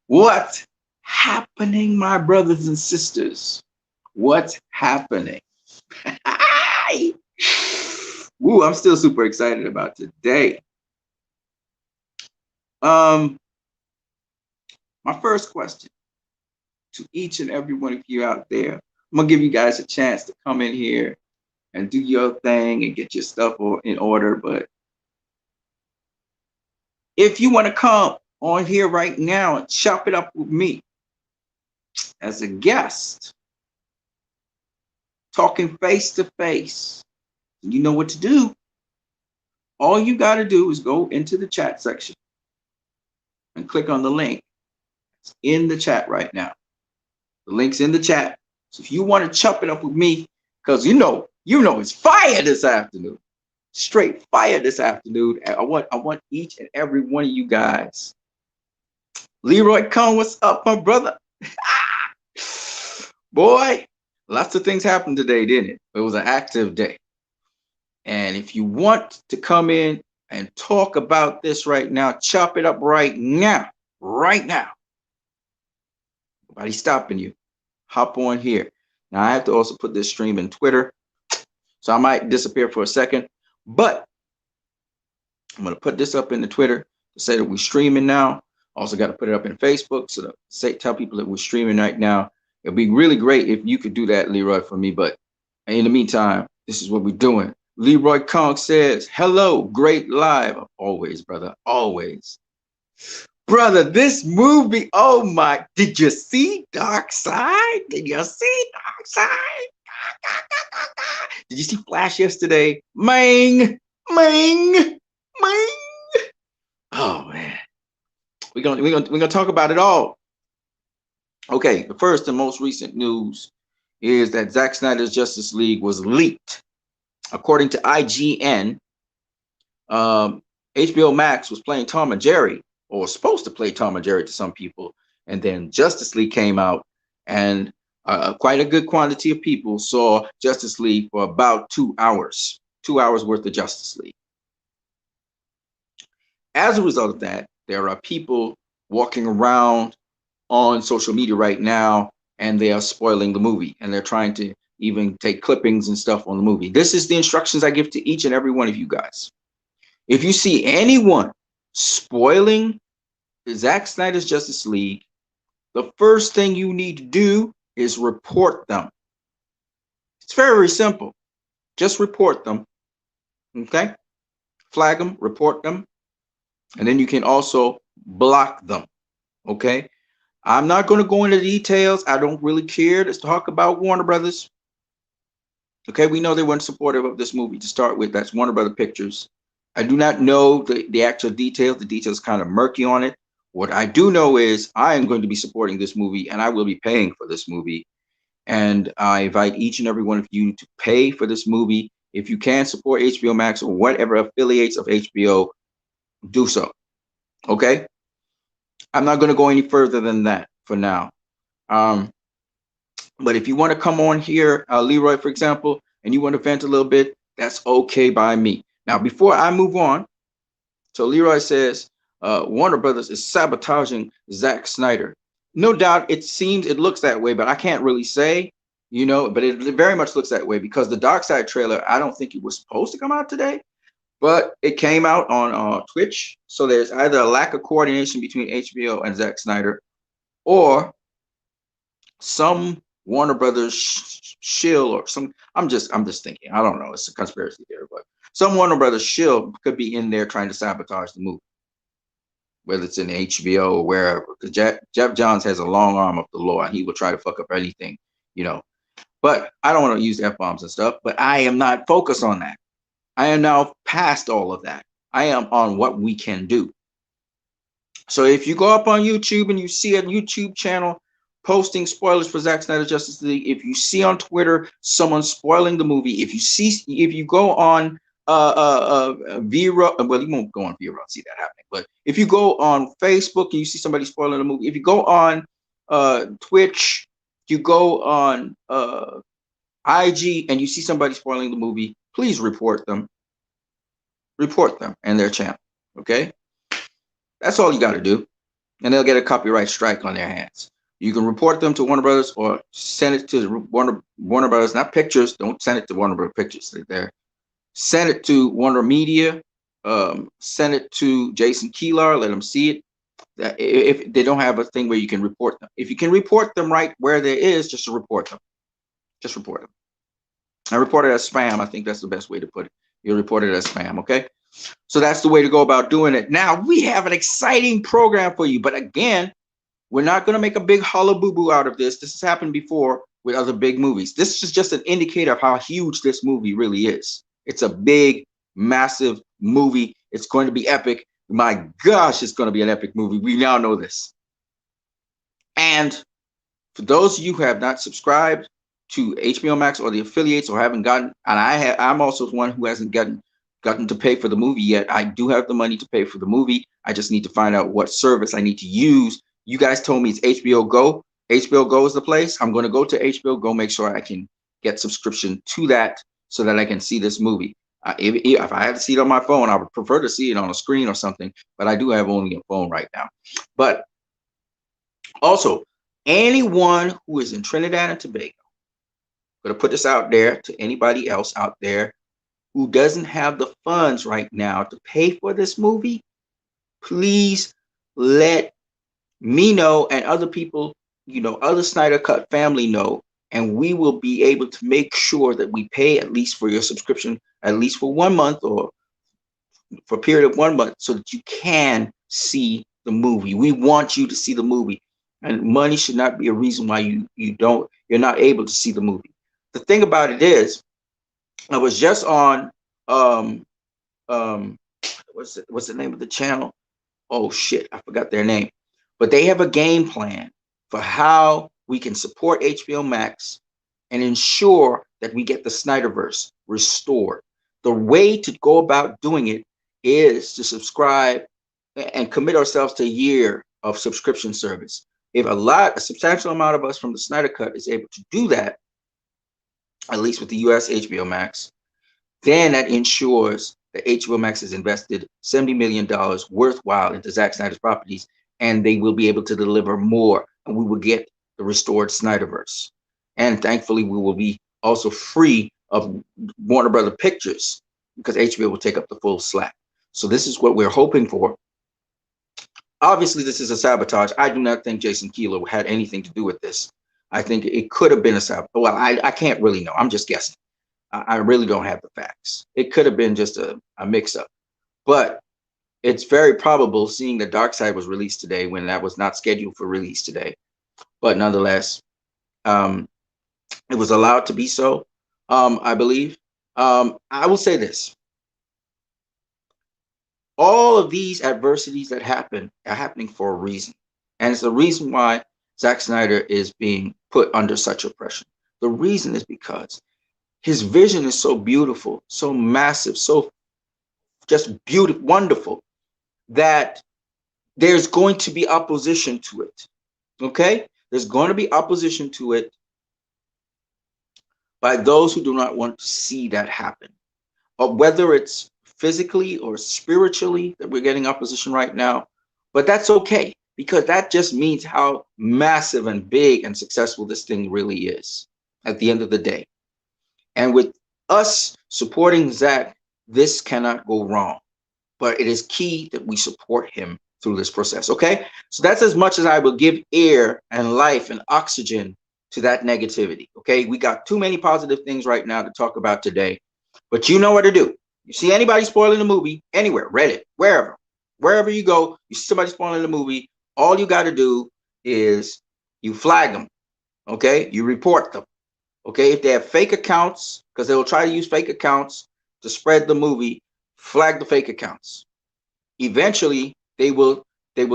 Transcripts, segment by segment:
What's happening, my brothers and sisters? What's happening? Woo, I'm still super excited about today. My first question to each and every one of you out there. I'm gonna give you guys a chance to come in here and do your thing and get your stuff in order. But if you want to come on here right now and chop it up with me as a guest, talking face to face, you know what to do. All you got to do is go into the chat section and click on the link. It's in the chat right now. The link's in the chat. So if you want to chop it up with me, because you know it's fire this afternoon. Straight fire this afternoon. I want each and every one of you guys. Leroy Cohn, what's up, my brother? Boy, lots of things happened today, didn't it? It was an active day. And if you want to come in and talk about this right now, chop it up right now. Right now. Nobody's stopping you. Hop on here. Now, I have to also put this stream in Twitter, so I might disappear for a second. But I'm going to put this up in the Twitter to say that we're streaming now. Also got to put it up in Facebook so to tell people that we're streaming right now. It'd be really great if you could do that, Leroy, for me. But in the meantime, this is what we're doing. Leroy Kong says, hello, great live. Always, brother, always. Brother, this movie, oh my, did you see Darkseid? Did you see Darkseid? Did you see Flash yesterday? Mang, mang, mang. Oh man. We're gonna talk about it all. Okay, the first and most recent news is that Zack Snyder's Justice League was leaked. According to IGN, HBO Max was playing Tom and Jerry, or was supposed to play Tom and Jerry to some people, and then Justice League came out, and quite a good quantity of people saw Justice League for about 2 hours. 2 hours worth of Justice League. As a result of that, there are people walking around on social media right now, and they are spoiling the movie, and they're trying to even take clippings and stuff on the movie. This is the instructions I give to each and every one of you guys. If you see anyone spoiling Zack Snyder's Justice League, the first thing you need to do is report them. It's very simple. Just report them. Okay? Flag them, report them, and then you can also block them. Okay? I'm not going to go into details. I don't really care. Let's talk about Warner Brothers. Okay, we know they weren't supportive of this movie to start with. That's Warner Brother Pictures. I do not know the actual details. The details kind of murky on it. What I do know is I am going to be supporting this movie, and I will be paying for this movie. And I invite each and every one of you to pay for this movie. If you can support HBO Max or whatever affiliates of HBO, do so. Okay? I'm not going to go any further than that for now. But if you want to come on here, Leroy, for example, and you want to vent a little bit, that's okay by me. Now, before I move on, so Leroy says, Warner Brothers is sabotaging Zack Snyder. No doubt it looks that way, but I can't really say, but it very much looks that way because the Darkseid trailer, I don't think it was supposed to come out today, but it came out on Twitch. So there's either a lack of coordination between HBO and Zack Snyder, or some Warner Brothers shill or some. I'm just thinking. I don't know. It's a conspiracy theory, but some Warner Brothers shill could be in there trying to sabotage the movie, whether it's in HBO or wherever. Because Jeff Johns has a long arm of the law, and he will try to fuck up anything, But I don't want to use F-bombs and stuff. But I am not focused on that. I am now past all of that. I am on what we can do. So if you go up on YouTube and you see a YouTube channel posting spoilers for Zack Snyder's Justice League, if you see on Twitter someone spoiling the movie, if you go on Vero, well, you won't go on Vero and see that happening, but if you go on Facebook and you see somebody spoiling the movie, if you go on Twitch, you go on IG and you see somebody spoiling the movie, please report them and their channel. Okay, that's all you got to do. and they'll get a copyright strike on their hands. You can report them to Warner Brothers or send it to Warner Brothers, not Pictures. Don't send it to Warner Brothers Pictures. There, send it to Warner Media. Send it to Jason Keelar. Let them see it. If they don't have a thing where you can report them, if you can report them right where there is, just to report them. Just report them. I report it as spam. I think that's the best way to put it. You report it as spam. Okay. So that's the way to go about doing it. Now we have an exciting program for you, but again, we're not going to make a big hullabaloo out of this. This has happened before with other big movies. This is just an indicator of how huge this movie really is. It's a big, massive movie. It's going to be epic. My gosh, it's going to be an epic movie. We now know this. And for those of you who have not subscribed to HBO Max or the affiliates or haven't gotten, and I'm also one who hasn't gotten to pay for the movie yet. I do have the money to pay for the movie. I just need to find out what service I need to use. You guys told me it's HBO Go. HBO Go is the place. I'm going to go to HBO Go, make sure I can get subscription to that so that I can see this movie. If I had to see it on my phone, I would prefer to see it on a screen or something, but I do have only a phone right now. But also, anyone who is in Trinidad and Tobago, I'm going to put this out there to anybody else out there who doesn't have the funds right now to pay for this movie, please let me know and other people, other Snyder Cut family know, and we will be able to make sure that we pay at least for your subscription, at least for 1 month or for a period of 1 month, so that you can see the movie. We want you to see the movie, and money should not be a reason why you're not able to see the movie. The thing about it is, I was just on what's the name of the channel? Oh shit, I forgot their name. But they have a game plan for how we can support HBO Max and ensure that we get the Snyderverse restored. The way to go about doing it is to subscribe and commit ourselves to a year of subscription service. If a substantial amount of us from the Snyder Cut is able to do that, at least with the US HBO Max, then that ensures that HBO Max has invested $70 million worthwhile into Zack Snyder's properties, and they will be able to deliver more, and we will get the restored Snyderverse. And thankfully, we will be also free of Warner Brother Pictures, because HBO will take up the full slack. So this is what we're hoping for. Obviously, this is a sabotage. I do not think Jason Keeler had anything to do with this. I think it could have been a sabotage. Well, I can't really know. I'm just guessing. I really don't have the facts. It could have been just a mix-up. But it's very probable, seeing that Darkseid was released today when that was not scheduled for release today. But nonetheless, it was allowed to be so, I believe. I will say this. All of these adversities that happen are happening for a reason. And it's the reason why Zack Snyder is being put under such oppression. The reason is because his vision is so beautiful, so massive, so just beautiful, wonderful, that there's going to be opposition to it. Okay? There's going to be opposition to it by those who do not want to see that happen. Or whether it's physically or spiritually that we're getting opposition right now. But that's okay, because that just means how massive and big and successful this thing really is at the end of the day. And with us supporting Zack, this cannot go wrong. But it is key that we support him through this process, okay? So that's as much as I will give air and life and oxygen to that negativity, okay? We got too many positive things right now to talk about today, but you know what to do. You see anybody spoiling the movie, anywhere, Reddit, wherever you go, you see somebody spoiling the movie, all you got to do is you flag them, okay? You report them, okay? If they have fake accounts, because they will try to use fake accounts to spread the movie, flag the fake accounts. Eventually, they will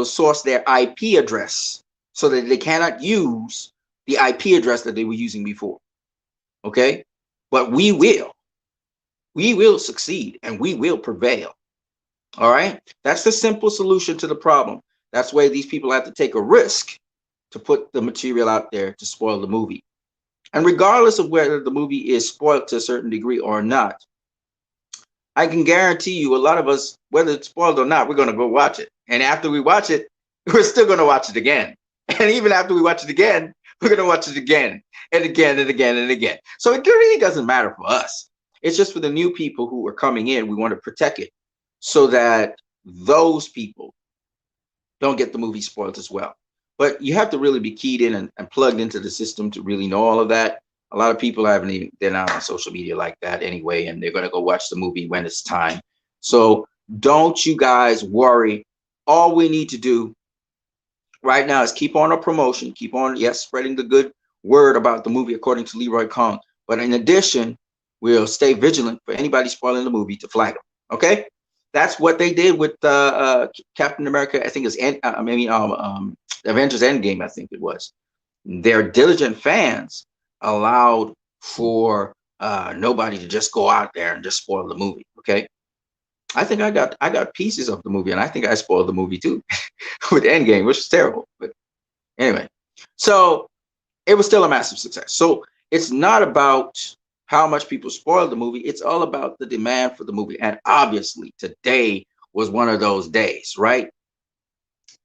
source their IP address so that they cannot use the IP address that they were using before, okay? But we will succeed and we will prevail. All right. That's the simple solution to the problem. That's why these people have to take a risk to put the material out there to spoil the movie. And regardless of whether the movie is spoiled to a certain degree or not, I can guarantee you a lot of us, whether it's spoiled or not, we're going to go watch it. And after we watch it, we're still going to watch it again. And even after we watch it again, we're going to watch it again and again and again and again. So it really doesn't matter for us. It's just for the new people who are coming in. We want to protect it so that those people don't get the movie spoiled as well. But you have to really be keyed in and plugged into the system to really know all of that. A lot of people haven't even, they're not on social media like that anyway, and they're going to go watch the movie when it's time. So don't you guys worry. All we need to do right now is keep on our promotion, keep on, yes, spreading the good word about the movie according to Leroy Kong. But in addition, we'll stay vigilant for anybody spoiling the movie to flag them. Okay? That's what they did with Captain America. I think it's Avengers Endgame. I think it was. Their diligent fans allowed for nobody to just go out there and just spoil the movie. Okay, I think I got pieces of the movie, and I think I spoiled the movie too with Endgame, which is terrible. But anyway, so it was still a massive success. So it's not about how much people spoiled the movie. It's all about the demand for the movie. And obviously today was one of those days, right?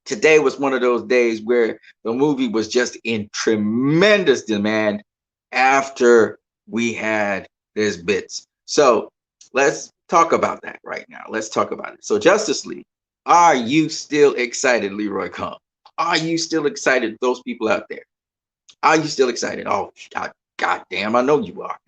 Today was one of those days where the movie was just in tremendous demand after we had this bits. So let's talk about that right now. Let's talk about it. So Justice League, are you still excited, Leroy Kong? Are you still excited, those people out there? Are you still excited? Oh, God damn, I know you are.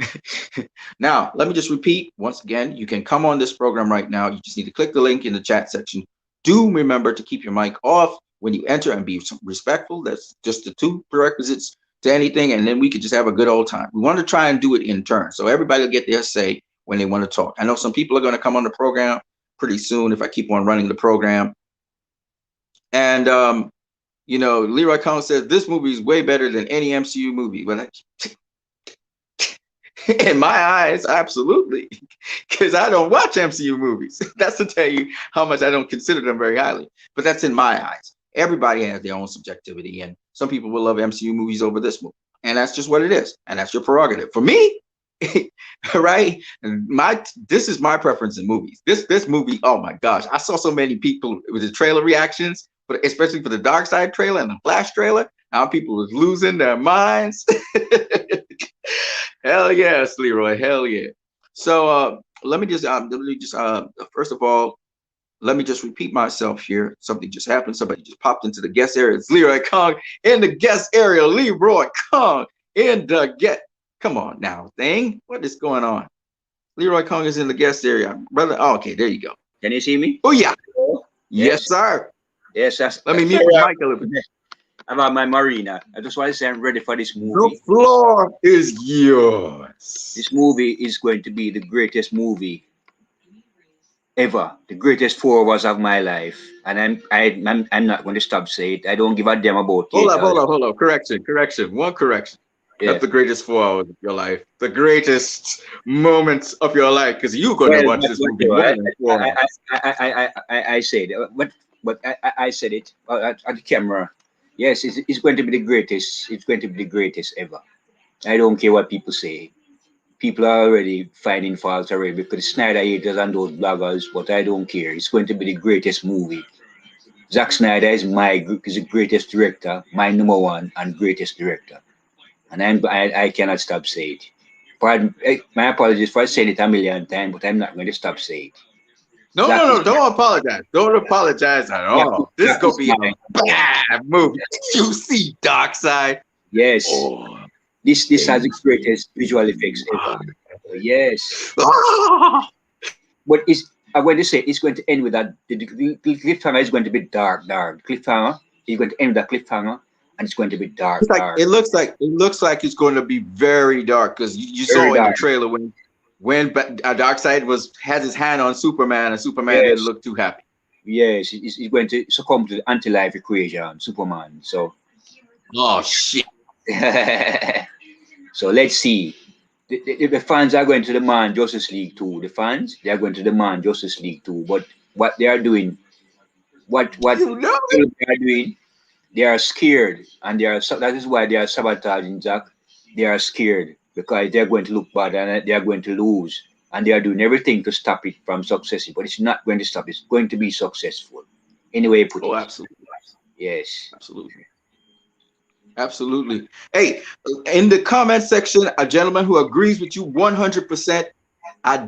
Now, let me just repeat once again, you can come on this program right now. You just need to click the link in the chat section. Do remember to keep your mic off when you enter and be respectful. That's just the two prerequisites to anything. And then we could just have a good old time. We want to try and do it in turn. So everybody will get their say when they want to talk. I know some people are going to come on the program pretty soon if I keep on running the program. And, you know, Leroy Kong says this movie is way better than any MCU movie. But in my eyes, absolutely, because I don't watch MCU movies. That's to tell you how much I don't consider them very highly. But that's in my eyes. Everybody has their own subjectivity, and some people will love MCU movies over this movie, and that's just what it is, and that's your prerogative. For me, right? This is my preference in movies. This movie, oh my gosh, I saw so many people with the trailer reactions, but especially for the Darkseid trailer and the Flash trailer, how people was losing their minds. Hell yes, Leroy. Hell yeah. So let me just first of all, let me just repeat myself here. Something just happened. Somebody just popped into the guest area. It's Leroy Kong in the guest area. Leroy Kong in the get. Come on now, thing. What is going on? Leroy Kong is in the guest area, brother. Oh, okay, there you go. Can you see me? Oh yeah. Yes, sir. Yes, let me mute the mic a little bit. About my marina. I just want to say I'm ready for this movie. The floor is yours. This movie is going to be the greatest movie ever. The greatest 4 hours of my life. And I'm not going to stop saying it. I don't give a damn about it. Hold up. Correction. One correction. Yeah. That's the greatest 4 hours of your life. The greatest moments of your life. Because you're going to watch this movie more than 4 hours. I said, but I said it at the camera. Yes, it's going to be the greatest. It's going to be the greatest ever. I don't care what people say. People are already finding faults already because Snyder haters and those bloggers, but I don't care. It's going to be the greatest movie. Zack Snyder is the greatest director, my number one and greatest director. And I cannot stop saying it. Pardon, my apologies for saying it a million times, but I'm not going to stop saying it. No, don't apologize. Don't apologize at all. This is going to be a bad movie. You see Darkseid? Yes. Oh, this has the greatest visual effects ever. Yes. But I'm going to say it's going to end with that. The cliffhanger is going to be dark. Cliffhanger is going to end with a cliffhanger, and it's going to be dark. It looks like it's going to be very dark because you saw in the trailer when Darkseid has his hand on Superman, and Superman didn't look too happy. Yes, he's going to succumb to the anti-life equation, Superman. So, oh shit. So let's see. The fans are going to demand Justice League 2. The fans, they are going to demand Justice League 2. But what they are doing, they are doing, they are scared, and that is why they are sabotaging Zack. They are scared because they're going to look bad and they are going to lose, and they are doing everything to stop it from successful. But it's not going to stop. It's going to be successful. Anyway, put it. Absolutely. Yes. Absolutely. Absolutely. Hey, in the comment section, a gentleman who agrees with you 100%.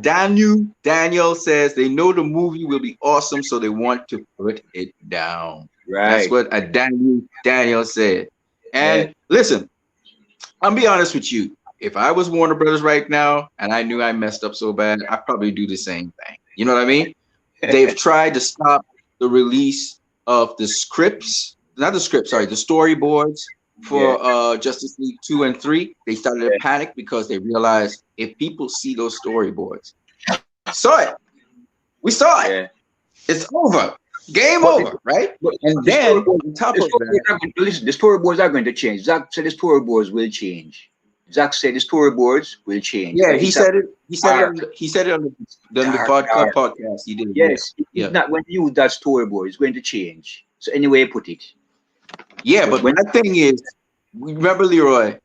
Daniel says they know the movie will be awesome, so they want to put it down. That's Right. what a Daniel said. Yeah. And listen, I'll be honest with you. If I was Warner Brothers right now and I knew I messed up so bad, I'd probably do the same thing. You know what I mean? They've tried to stop the release of the scripts, not the scripts, sorry, the storyboards Yeah. for Justice League 2 and 3. They started to panic because they realized if people see those storyboards, saw it, we saw it, Yeah. it's over, game But, over, right? but And the then storyboards, on top the of that, storyboards are going to, listen, the storyboards are going to change. Zack said the storyboards will change. Zack said the storyboards will change. yeah, But he it's a said it. He said it. dark, He said it on the dark, vodka dark. podcast. He did. Yeah, Yes, it's yeah, not when you use that storyboard, it's going to change. So anyway, put it. yeah. But But when my thing is, remember, Leroy,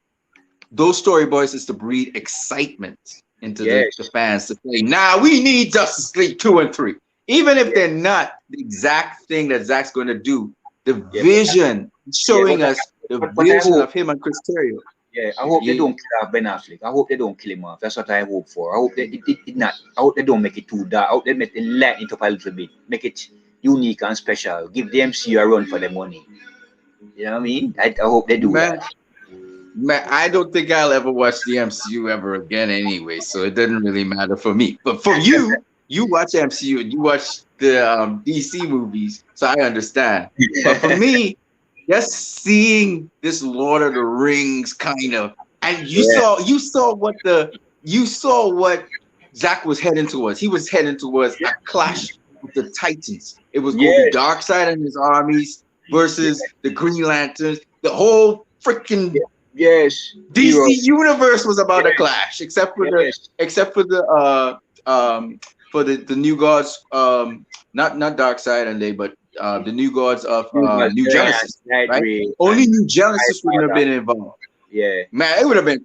those storyboards is to breed excitement into the yes, fans to say, nah, we need Justice League 2 and 3. Even if yeah, they're not the exact thing that Zack's going to do, the yeah, vision, yeah. showing us the But I vision hope, of him and Chris Terrio. yeah, I hope they Yeah, don't kill off Ben Affleck. I hope they don't kill him off. That's what I hope for. I hope they it not. I hope they don't make it too dark. I hope they make it lighten it up a little bit, make it unique and special. Give the MCU a run for the money. You know what I mean? I hope they do that. man, man, I don't think I'll ever watch the MCU ever again anyway, so it doesn't really matter for me. But for you, you watch MCU and you watch the DC movies, so I understand. But for me, just seeing this Lord of the Rings kind of, and Yeah, you saw what Zack was heading towards. He was heading towards a clash with the Titans. It was going to be yes, Darkseid and his armies versus the Green Lanterns. The whole freaking yes, DC heroes. universe was about a Yes, clash, except for the yes. except for the for the new gods, not Darkseid and they, but the new gods of You must New giant Genesis, right? Nightwing Only and New my Genesis wouldn't have father. been involved. Yeah, Man, it would have been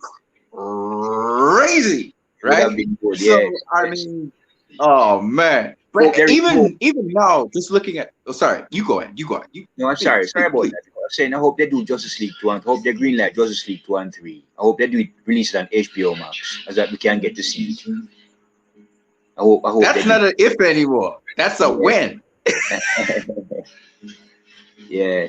crazy, would right? have been good. So Yes, I yes. mean, oh man. Hope But there is hope. even now, just looking at, oh sorry, you go ahead, you go ahead. You No, I'm please, sorry. Sorry speak, about please. that. I was saying I hope they do Justice League 2 and hope they greenlight Justice League 2 and 3. I hope they do it release it on HBO Max as that we can get to see it. I hope they That's do. not an if anymore. That's a Yeah. when. Yeah,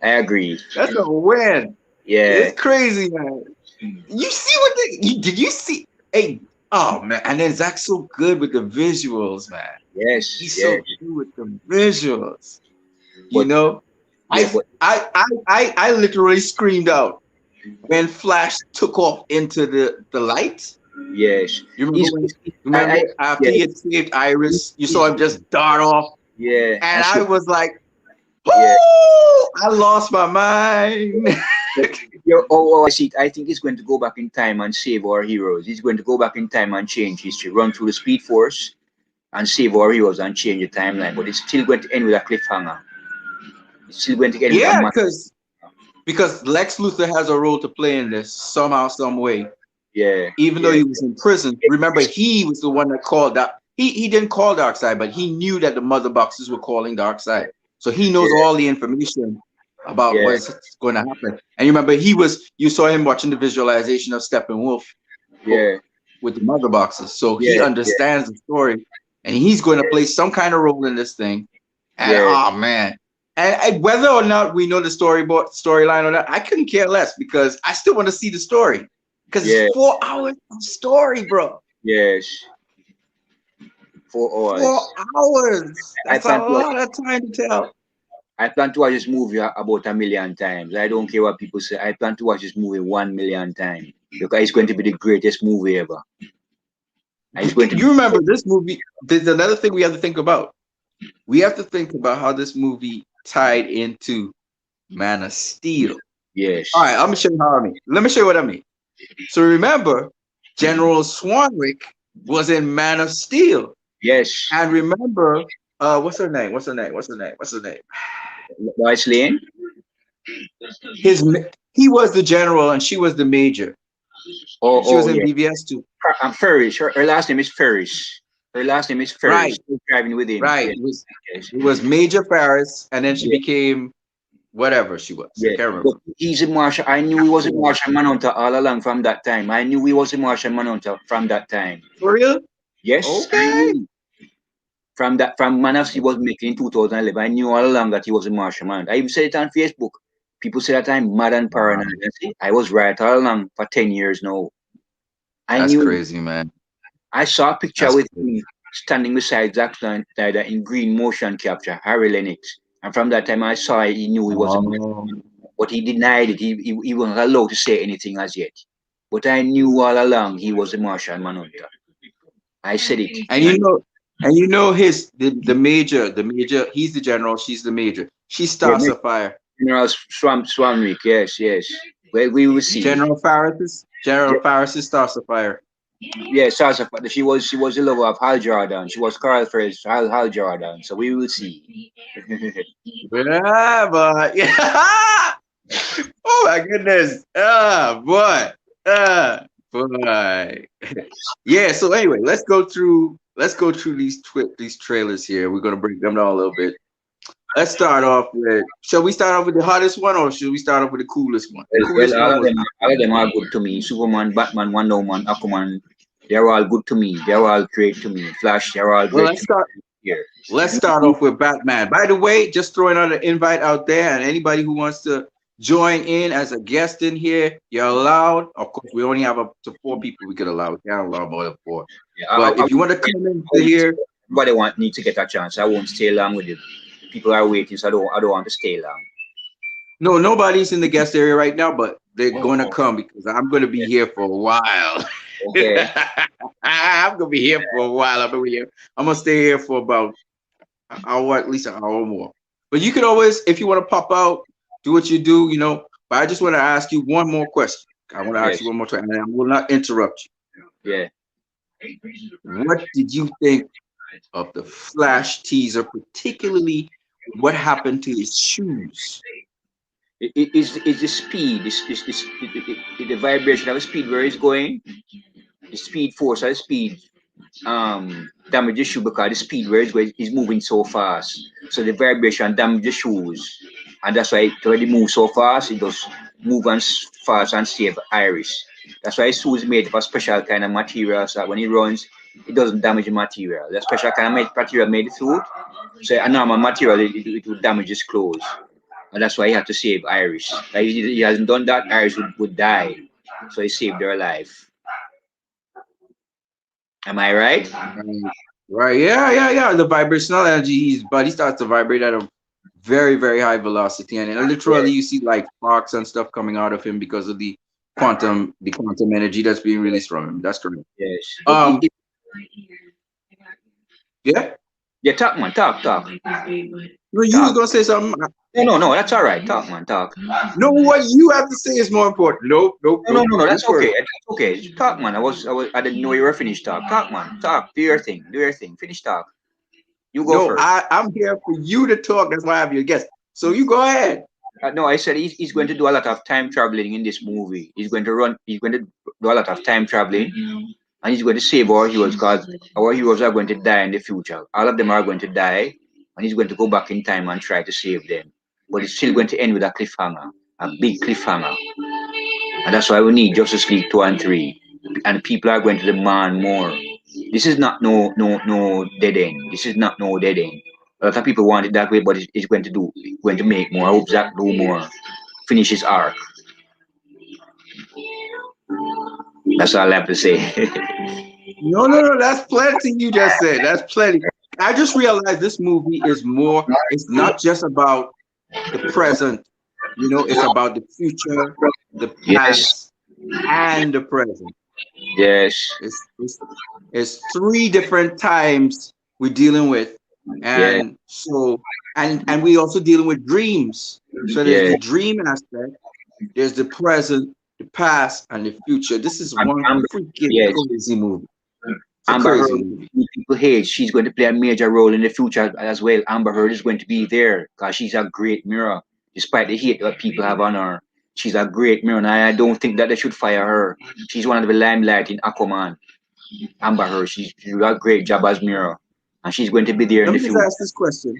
I agree. That's a win. Yeah. It's crazy, man. You see what did you see? Hey, oh man, and then Zach's so good with the visuals, man. Yes, He's yes. so good with the visuals. You But know, yeah, but I literally screamed out when Flash took off into the light. yes. You remember He's, when? he's Remember after yeah, he had saved Iris, you saw he's, him just dart off, yeah. and And I so was like, yeah. "Whoo!" I lost my mind. But I see. I think he's going to go back in time and save our heroes. He's going to go back in time and change history, run through the Speed Force, and save our heroes and change the timeline. But it's still going to end with a cliffhanger. It's still going to end with a Yeah, massive. because Lex Luthor has a role to play in this somehow, some way. Yeah, Even though yeah, he was in prison, remember he was the one that called that. He didn't call Darkseid, but he knew that the mother boxes were calling Darkseid. So he knows yeah, all the information about yeah, what's going to happen. And you remember you saw him watching the visualization of Steppenwolf yeah, with the mother boxes. So he yeah, yeah, understands the story and he's going to play some kind of role in this thing. And yeah, oh man. And whether or not we know the storyline or not, I couldn't care less because I still want to see the story. Because it's yeah, 4 hours of story, bro. yes. 4 hours. 4 hours. I That's a plan to watch. lot of time to tell. I plan to watch this movie about a million times. I don't care what people say. I plan to watch this movie 1 million times because it's going to be the greatest movie ever. And it's going to be. You remember this movie? There's another thing we have to think about. We have to think about how this movie tied into Man of Steel. Yes. All right, I'm gonna show you how I mean. Let me show you what I mean. So remember, General Swanwick was in Man of Steel, Yes. and remember, what's her name? What's her name? What's her name? What's her name? Lois Lane. He was the general and she was the major. Oh, She was oh in yeah. BVS too. Ferris. Her last name is Ferris. Her last name is Ferris. Right, She was driving with him. right. Yes, yes, It was Major Paris, and then she yeah, became whatever she was. I yeah. can't But remember. he's a Martian. I knew he was a Martian Manhunter all along from that time. I knew he was a Martian Manhunter from that time. For real? Yes, I Okay. knew. From Man of Steel was making in 2011. I knew all along that he was a Martian man. I even said it on Facebook. People say that I'm mad and Wow, paranoid. I say, I was right all along for 10 years now. I that's knew. crazy, man. I saw a picture That's with crazy. him standing beside Zack Snyder in green motion capture, Harry Lennox. And from that time I saw it, he knew he was a Oh. Martian. But he denied it. He wasn't allowed to say anything as yet. But I knew all along he was a Martian Manhunter. I said it. And you know, his the major. He's the general. She's the major. She Yeah, starts a fire. General Swanwick, yes, yes. Well, we will see. General Faris starts a fire. Yes, Sasha, she was the lover of Hal Jordan. She was Carl Ferris, Hal Jordan. So we will see. Yeah, but yeah. Oh my goodness. Ah, boy. Ah, boy. Yeah. So anyway, let's go through these trailers here. We're gonna break them down a little bit. Let's start off with. Shall we start off with the hottest one, or should we start off with the coolest one? The Well, coolest one was. all of them are good to me. Superman, Batman, Wonder Woman, Aquaman, they're all good to me. They're all great to me. Flash, they're all Well, great to me here. let's start off with Batman. By the way, just throwing out an invite out there, and anybody who wants to join in as a guest in here, you're allowed. Of course, we only have up to 4 people we could allow. We can't allow more than 4. Yeah, But if you want to come into here, everybody need to get a chance. I won't stay long with you. People are waiting, so I don't want to stay long. no, nobody's in the guest area right now, but they're going to Oh, come because I'm going to be here for a while. okay. I'm going to be here for a while. I'm going to stay here for about an hour, at least an hour more. But you can always, if you want to pop out, do what you do, But I just want to ask you one more question. I want to ask Yes. you one more time, and I will not interrupt you. Yeah. What did you think of the Flash teaser, particularly what happened to his shoes? It's the speed, the vibration of the speed where it's going, the speed force of the speed damage the shoe because the speed where it's going is moving so fast. So the vibration damage the shoes. And that's why when it moves so fast, it does move fast and save iris. That's why his shoe is made of a special kind of material so that when it runs, it doesn't damage the material. The special kind of material made it through. So a normal material, it would damage his clothes. And that's why he had to save Iris. Like he hasn't done that, Iris would die. So he saved her life. Am I right? Right. Yeah. The vibrational energy, his body starts to vibrate at a very, very high velocity. And literally you see like sparks and stuff coming out of him because of the quantum energy that's being released from him. That's correct. Yes. Um, yeah. Yeah, talk man, talk. No, you was Talk. gonna say something. No, that's all right. Talk man, talk. No, what you have to say is more important. No, that's Go okay. first. That's okay. Talk man. I didn't know you were finished talk. Talk man, talk. Do your thing. Finish talk. You go No, first. I'm here for you to talk. That's why I have your guest. So you go ahead. No, I said he's going to do a lot of time traveling in this movie. He's going to do a lot of time traveling, and he's going to save our heroes because our heroes are going to die in the future. All of them are going to die, and he's going to go back in time and try to save them. But it's still going to end with a cliffhanger, a big cliffhanger. And that's why we need Justice League 2 and 3. And people are going to demand more. This is not no dead end. This is not no dead end. A lot of people want it that way, but it's going to make more. I hope Zack do more. Finish his arc. That's all I have to say. No. That's plenty. You just said that's plenty. I just realized this movie is more. It's not just about the present. It's about the future, the Yes. past, and the present. Yes. It's 3 different times we're dealing with, Yeah. and so and we also dealing with dreams. So there's Yeah. the dream aspect, there's the present, the past, and the future. This is one Amber, freaking yes. crazy movie. It's a Amber crazy Heard, movie. people hate. She's going to play a major role in the future as well. Amber Heard is going to be there because she's a great mirror. Despite the hate that people have on her, she's a great mirror, and I don't think that they should fire her. She's one of the limelight in Aquaman. Amber Heard. She do a great job as Mirror, and she's going to be there in Let the me just future. ask this question.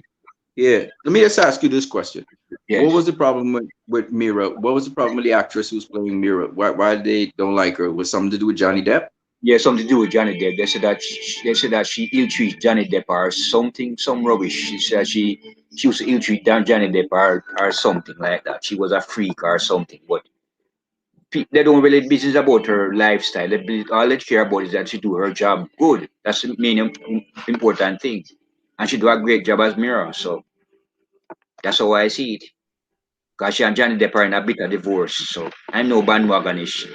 Yeah, let me just ask you this question. What Yes. was the problem with Mira? What was the problem with the actress who was playing Mira? Why they don't like her? Was something to do with Johnny Depp? Yeah, something to do with Johnny Depp. They said that she ill treat Johnny Depp or something, some rubbish. She said she used to ill treat Johnny Depp or something like that. She was a freak or something. But they don't really business about her lifestyle. All they care about is that she do her job good. That's the main important thing, and she do a great job as Mirror. So that's how I see it. Cause she and Johnny Depp are in a bit of divorce. So I'm no bandwagonish.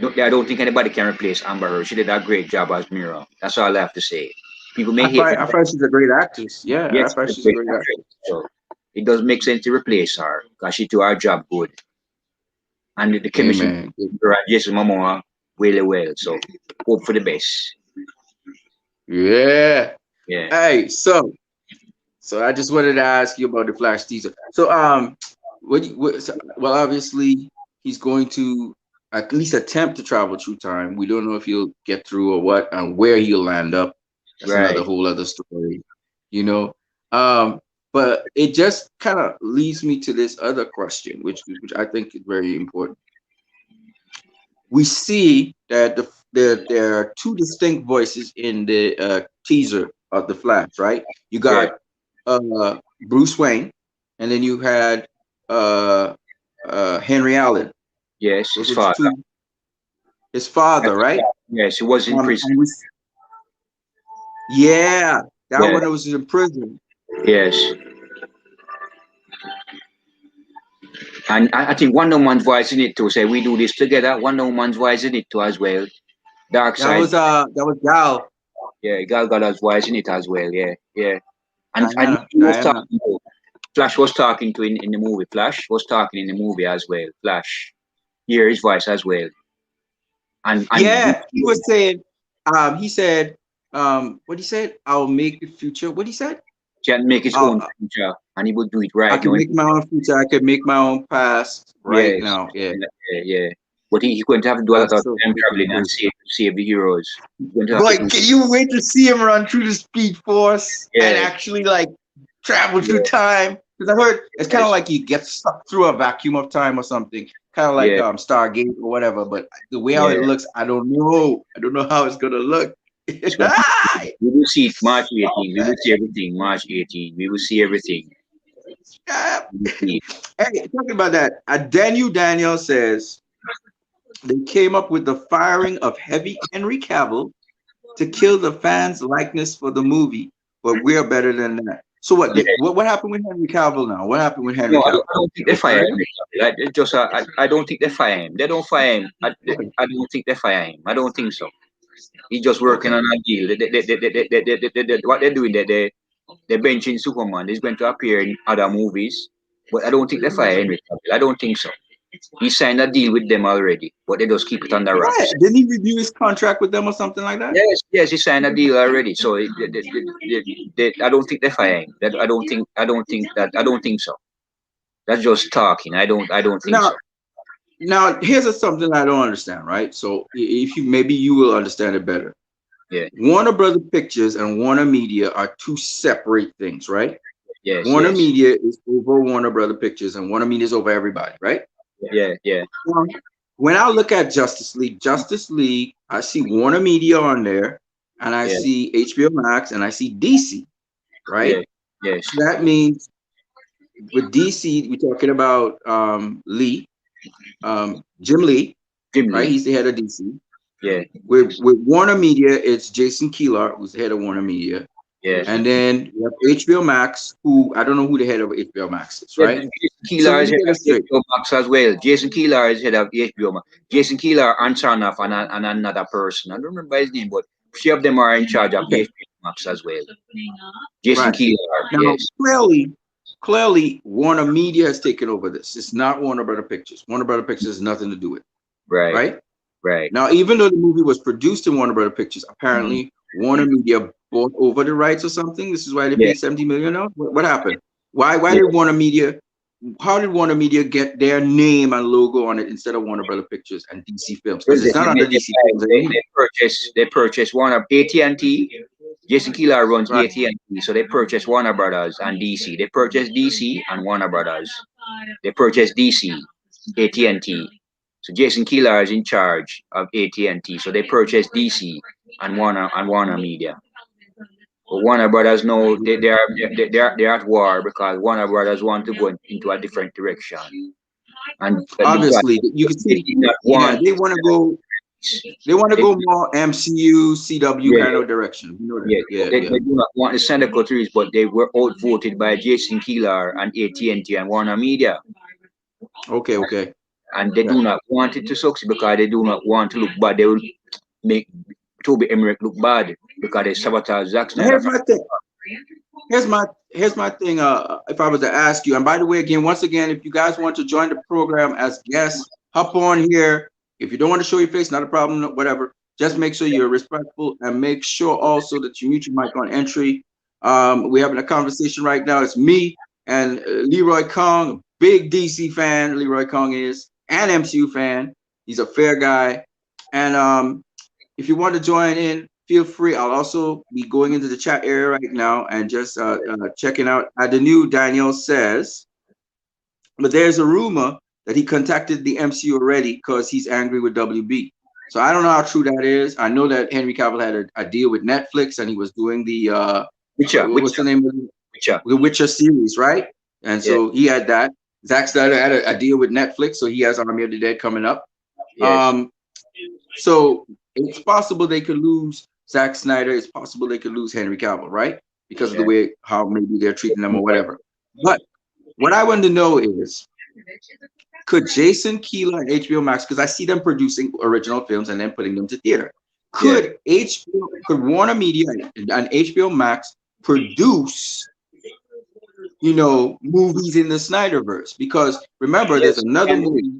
I don't think anybody can replace Amber Heard. She did a great job as Mirror. That's all I have to say. People may hate her. I find she's a great actress. Yeah, I Yes, find she's a she's a great great actress. actress. So it does make sense to replace her because she do her job good. And the chemistry Amen. with her and Jason Momoa really well. So hope for the best. Yeah. Yeah. Hey, so I just wanted to ask you about the Flash teaser. So well, obviously he's going to at least attempt to travel through time. We don't know if he'll get through or what and where he'll land up. That's another Right. whole other story, you know. Um, but it just kind of leads me to this other question, which I think is very important. We see that there are two distinct voices in the teaser of the Flash, right? You Yeah. got Bruce Wayne, and then you had uh, Henry Allen. Yes, Those his were the father. two. His father, right? Yes, he was in prison. And yeah, that Yeah. one was in prison. Yes. And I think Wonder Woman's voice in it too. Say we do this together. Wonder Woman's voice in it too as well. Darkseid. That was Gal, Yeah, Gal Gadot's voice in it as well. Yeah, yeah. And he was Diana. talking to Flash was talking to in the movie. Flash was talking in the movie as well. Flash. Hear his voice as well. And Yeah, he was saying, he said, what he said, I'll make the future. What he said? can make his own Uh, future and he would do it I right can now. make my own future. I can make my own past right Yes. now. Yeah, Yeah, yeah, yeah. But he's going to have to do a lot that's of so time freaking traveling and cool. save the heroes. He's going to have to Boy, do can you wait to see him run through the Speed Force and yeah, actually like travel through yeah, time? Because I heard it's kind of yes, like you get sucked through a vacuum of time or something, kind of like yeah, Stargate or whatever. But the way how yeah. it looks, I don't know. I don't know how it's gonna look. It's going to, we will see it March 18. We will see everything March 18. We will see everything. We will see it. Hey, talking about that, Daniel says they came up with the firing of Heavy Henry Cavill to kill the fans' likeness for the movie, but we're better than that. So what? Yeah. What happened with Henry Cavill now? What happened with Henry No, Cavill? I don't think they They fire fired him. him? Like, it just, I don't think they fire him. They don't fire him. Okay. I don't think they fire him. I don't think so. He's just working Okay. on a deal. What they're doing, they're benching Superman. He's going to appear in other movies, but I don't think they fire Henry Cavill. I don't think so. He signed a deal with them already, but they just keep it on the What? wraps. Didn't he review his contract with them or something like that? Yes, yes, he signed a deal already. So I don't think they fire him. I don't think so. That's just talking. I don't think Now, so. here's something I don't understand, right? So if you maybe you will understand it better. Yeah, Warner Brother Pictures and Warner Media are two separate things, right? yes, Warner yes, Media is over Warner Brother Pictures, and Warner Media is over everybody, right? yeah, yeah, When I look at Justice League, I see Warner Media on there, and I yeah, see HBO Max, and I see DC, yeah, right? yes. So that means with DC, we're talking about Lee, Jim Lee, Jim right? Lee. He's the head of DC. Yeah, With Warner Media, it's Jason Keeler, who's the head of Warner Media. yeah. And then you have HBO Max, who I don't know who the head of HBO Max is, Yeah, right? Jason So Keeler let is me head get of this straight. HBO Max as well. Jason Keeler is head of HBO Max. Jason Keeler and Sarnoff and another person. I don't remember his name, but three of them are in charge of Okay, HBO Max as well. Jason right. Keeler, Now, yes. clearly, Warner Media has taken over this. It's not Warner Brother Pictures. Warner Brother Pictures has nothing to do with it, Right, right? right. Now, even though the movie was produced in Warner Brother Pictures, Mhm. apparently Warner Media bought over the rights or something. This is why they Yeah, paid $70 million. What happened? Why yeah. did Warner Media? how did Warner Media get their name and logo on it instead of Warner Brother Pictures and DC Films? Well, Because it's not under DC Films anymore. they purchased Warner AT&T. Jason Keeler runs Right. AT&T, so they purchased Warner Brothers and DC. They purchased DC and Warner Brothers. They purchased DC, AT&T. So Jason Keeler is in charge of AT&T, so they purchased DC and Warner Media. But Warner Brothers know they're at war because Warner Brothers want to go into a different direction, and Obviously, you can they see. did not Yeah, want. they want to go. They want to They, go more MCU, CW yeah, kind of direction. You know that? yeah, Yeah, they yeah. do not want the Snyder series, but they were outvoted by Jason Keeler and AT&T and Warner Media, Okay, okay. and they Yeah. do not want it to succeed because they do not want to look bad. They will make Toby Emmerich look bad because they sabotage Zack Now, Snyder. here's my thing. Here's my thing. If I was to ask you, and by the way, again, once again, if you guys want to join the program as guests, hop on here. If you don't want to show your face, not a problem, whatever. Just make sure you're respectful and make sure also that you mute your mic on entry. We're having a conversation right now. It's me and Leroy Kong, big DC fan. Leroy Kong is an MCU fan. He's a fair guy, and if you want to join in, feel free. I'll also be going into the chat area right now and just checking out. The new Daniel says, but there's a rumor that he contacted the MCU already because he's angry with WB. So I don't know how true that is. I know that Henry Cavill had a deal with Netflix and he was doing the what's the name of the Witcher series, right? And so he had that. Zack Snyder had a deal with Netflix, so he has Army of the Dead coming up. Yes. So it's possible they could lose Zack Snyder. It's possible they could lose Henry Cavill, right? Because of the way how maybe they're treating them or whatever. But what I want to know is, could Jason Keeler and HBO Max, because I see them producing original films and then putting them to theater, could Warner Media and HBO Max produce, movies in the Snyderverse? Because remember, there's another movie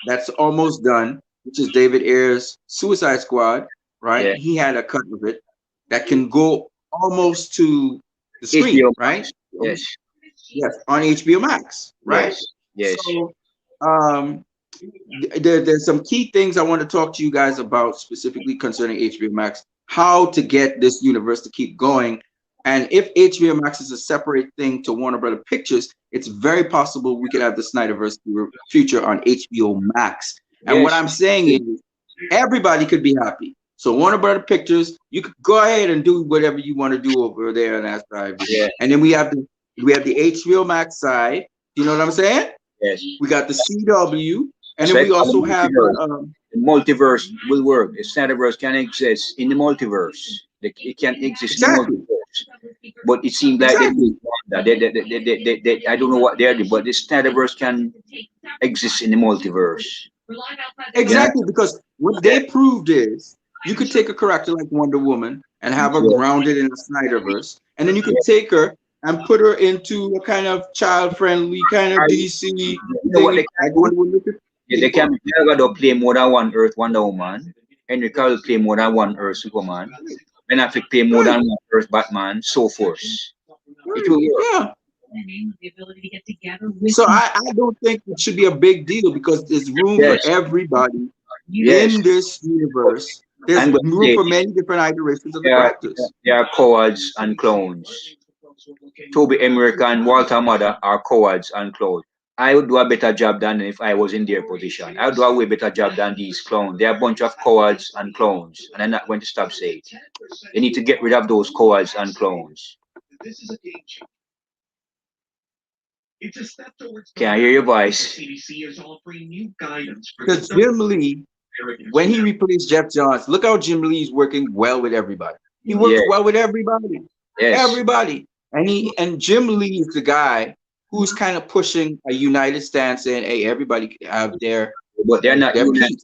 that's almost done, which is David Ayer's Suicide Squad, right? Yeah. He had a cut of it that can go almost to the screen, HBO right? Yes. Yes, on HBO Max, right? Yes. So, there's some key things I want to talk to you guys about specifically concerning HBO Max, how to get this universe to keep going. And if HBO Max is a separate thing to Warner Brother Pictures, it's very possible we could have the Snyderverse future on HBO Max. And what I'm saying is everybody could be happy. So Warner Brother Pictures, you could go ahead and do whatever you want to do over there on that side. Yeah. And then we have the HBO Max side. You know what I'm saying? Yes. We got the CW, and then we also have the multiverse will work. The Snyderverse can exist in the multiverse. It can exist in the multiverse. But it seems like they I don't know what they're doing, but the Snyderverse can exist in the multiverse. Exactly, because what they proved is you could take a character like Wonder Woman and have her grounded in the Snyderverse, and then you could take her and put her into a kind of child-friendly kind of DC thing. They can play more than one Earth Wonder Woman. Henry Cavill play more than one Earth Superman. Ben Affleck play more than one Earth Batman, so forth. It will work. So I don't think it should be a big deal because there's room for everybody in this universe. There's room for many different iterations of the characters. They are cowards and clowns. Toby Emmerich and Walter Mother are cowards and clowns. I would do a better job than if I was in their position. I would do a way better job than these clowns. They're a bunch of cowards and clowns, and I'm not going to stop saying it. They need to get rid of those cowards and clowns. Can I hear your voice? Because Jim Lee, when he replaced Jeff Johns, look how Jim Lee's working well with everybody. He works well with everybody. Everybody. And Jim Lee is the guy who's kind of pushing a united stance, saying, "Hey, everybody have their." But they're not united.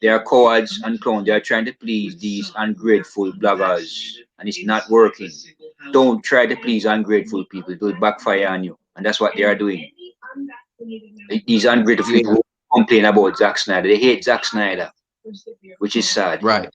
They are cowards and clowns. They are trying to please these ungrateful bloggers, and it's not working. Don't try to please ungrateful people; it will backfire on you, and that's what they are doing. These ungrateful people complain about Zack Snyder. They hate Zack Snyder, which is sad. Right.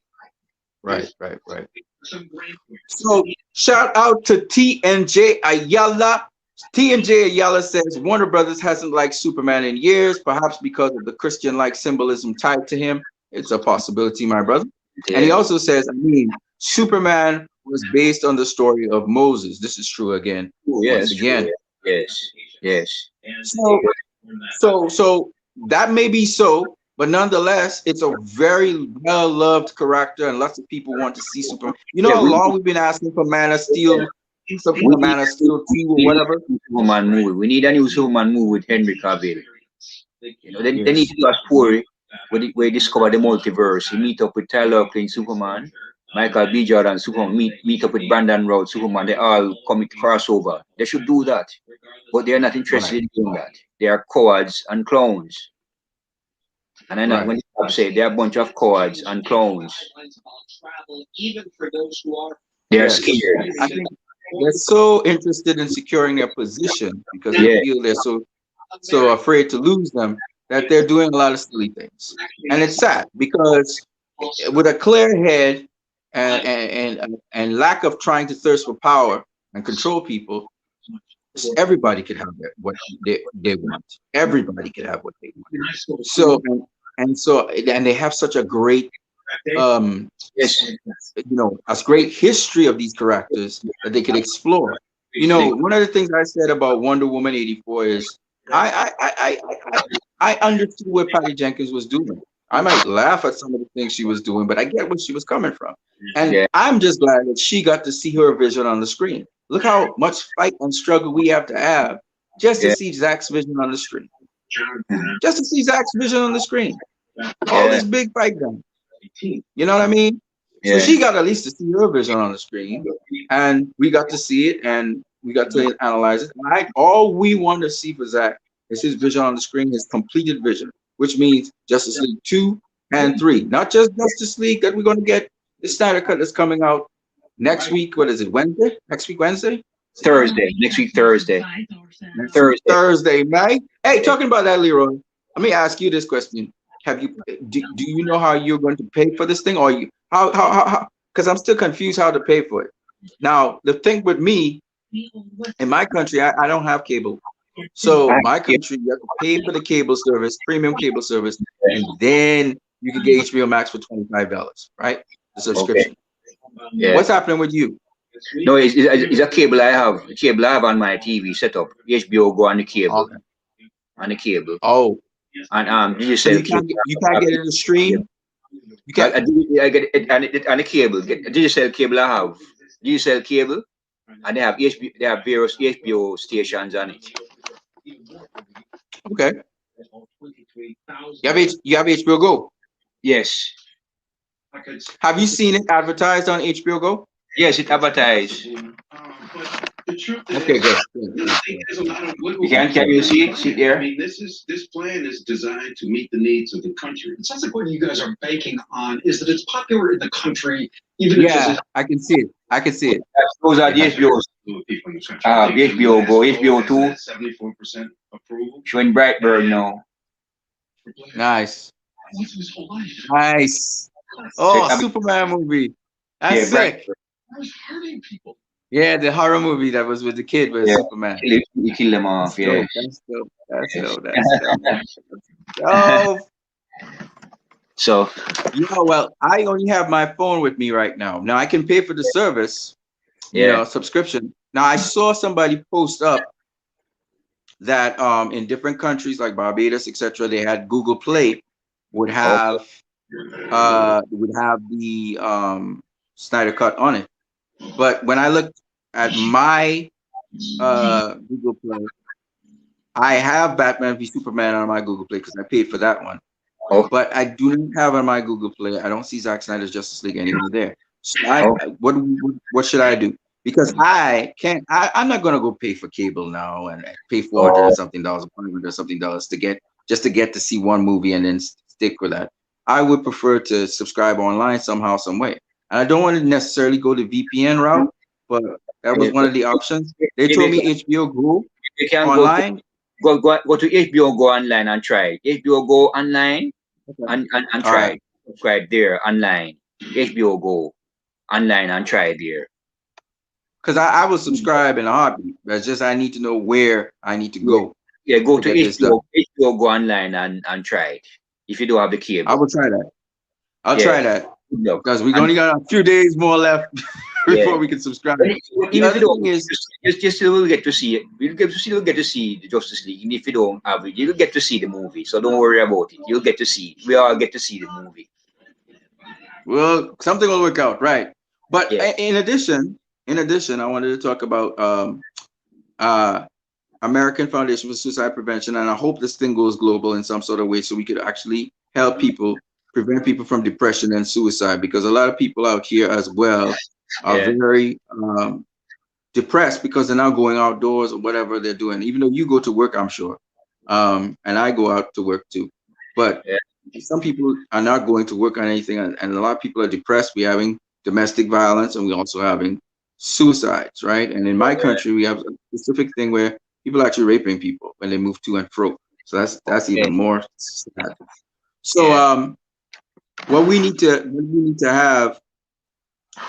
So shout out to TNJ Ayala. T and J Ayala says Warner Brothers hasn't liked Superman in years, perhaps because of the Christian-like symbolism tied to him. It's a possibility, my brother. And he Yeah. also says, I mean, Superman was based on the story of Moses. This is true again, Oh, once yes, true. again. Yes, yes. So, so that may be so, but nonetheless, it's a very well-loved character, and lots of people want to see Superman. You know Yeah, how long we've been asking for Man of Steel, something we for Man of Steel 2 or we need whatever? a new Superman movie. We need a new Superman movie with Henry Cavill. You know, they need Yes. to do a story where they discover the multiverse. He meet up with Tyler Oakley, Superman, Michael B. Jordan, Superman, meet up with Brandon Road, Superman. They all commit crossover. They should do that. But they're not interested Right, in doing that. They are cowards and clowns. And I know right. when you say they're a bunch of cowards and clowns, they are Yes. scared. I think they're so interested in securing their position because they Yeah, feel they're so afraid to lose them that they're doing a lot of silly things. And it's sad because with a clear head and lack of trying to thirst for power and control people, everybody could have what they want. Everybody could have what they want. So and they have such a great um yes. a great history of these characters that they could explore. One of the things I said about Wonder Woman 84 is I understood what Patty Jenkins was doing. I might laugh at some of the things she was doing, but I get where she was coming from. And Yeah, I'm just glad that she got to see her vision on the screen. Look how much fight and struggle we have to have just to yeah, see Zack's vision on the screen. mhm, Just to see Zack's vision on the screen. All yeah, this big fight done. You know what I mean? So yeah, she got at least to see her vision on the screen, and we got to see it, and we got to analyze it. All we want to see for Zack is his vision on the screen, his completed vision, which means Justice League 2 and 3, not just Justice League that we're going to get the Snyder cut that's coming out next week. What is it? Wednesday? Next week, Wednesday? Thursday, next week, Thursday. Next week, Thursday. Thursday, May. Hey, talking about that, Leroy. Let me ask you this question: do you know how you're going to pay for this thing, or you how? Because I'm still confused how to pay for it. Now, the thing with me in my country, I don't have cable. So I, my country, you have to pay for the cable service, premium cable service, and then you can get HBO Max for $25, right? The okay. subscription. Yeah. What's happening with you? No, it's a cable I have. A cable I have on my TV set up. HBO go on the cable. Okay. On the cable. Oh, And so digital cable. you can't get it to stream. You can't. I get it on the cable. Get a digital cable I have. Digital cable. And they have HBO, they have various HBO stations on it. Okay. You have HBO Go. Yes. Have you seen it advertised on HBO Go? Yes, it advertised. Okay, good. Good. Can you see it? See it there? I mean, this plan is designed to meet the needs of the country. It sounds like what you guys are banking on is that it's popular in the country, even if Yeah, I can see it. I can see it. Those are the HBOs. people in this country. The HBO Go, HBO 2, 74% approval. showing Brightburn now. Nice. His whole life. Nice. Oh, I mean, Superman movie. yeah, That's sick. Brightburn. I was hurting people. Yeah, the horror movie that was with the kid with Yeah. Superman. You kill them That's off, yeah. dope. That's dope. That's dope. That's dope. Oh, So, yeah. Well, I only have my phone with me right now. Now I can pay for the service, yeah. subscription. Now I saw somebody post up that in different countries like Barbados, etc., they had Google Play would have the Snyder cut on it. But when I looked at my Google Play, I have Batman v Superman on my Google Play because I paid for that one. Oh, But I do not have on my Google Play. I don't see Zack Snyder's Justice League anywhere there. So oh, what should I do? Because I can't. I'm not gonna go pay for cable now and pay $400 oh, and something dollars, $100 or something dollars to get to see one movie and then stick with that. I would prefer to subscribe online somehow, some way. And I don't want to necessarily go the VPN route, but that was one of the options. They told me HBO Go you can online. go to HBO Go online and try it. HBO Go online Okay. and All try right. it. Subscribe there online. HBO Go online and try it there. because I will subscribe in a heartbeat. That's just I need to know where I need to Yeah, go yeah. Go to to get this done. HBO, go online and try it. If you don't have the I cable, will try that. I'll yeah. try that Good luck. because we And only got a few days more left yeah, before we can subscribe. and The even if other you don't, thing is, just you will get to see it. You'll get to see the Justice League. And if you don't have it, you'll get to see the movie. So don't worry about it. You'll get to see it. We all get to see the movie. well, something will work out, right? But Yeah. in addition, I wanted to talk about uh, American Foundation for Suicide Prevention, and I hope this thing goes global in some sort of way so we could actually help people prevent people from depression and suicide because a lot of people out here as well are Yeah. very depressed because they're not going outdoors or whatever they're doing. Even though you go to work, I'm sure, and I go out to work too, but Yeah. some people are not going to work on anything, and a lot of people are depressed. We're having domestic violence, and we're also having suicides, right? And in my country, we have a specific thing where people are actually raping people when they move to and fro. So that's even Yeah. more sad. So Yeah. what we need to have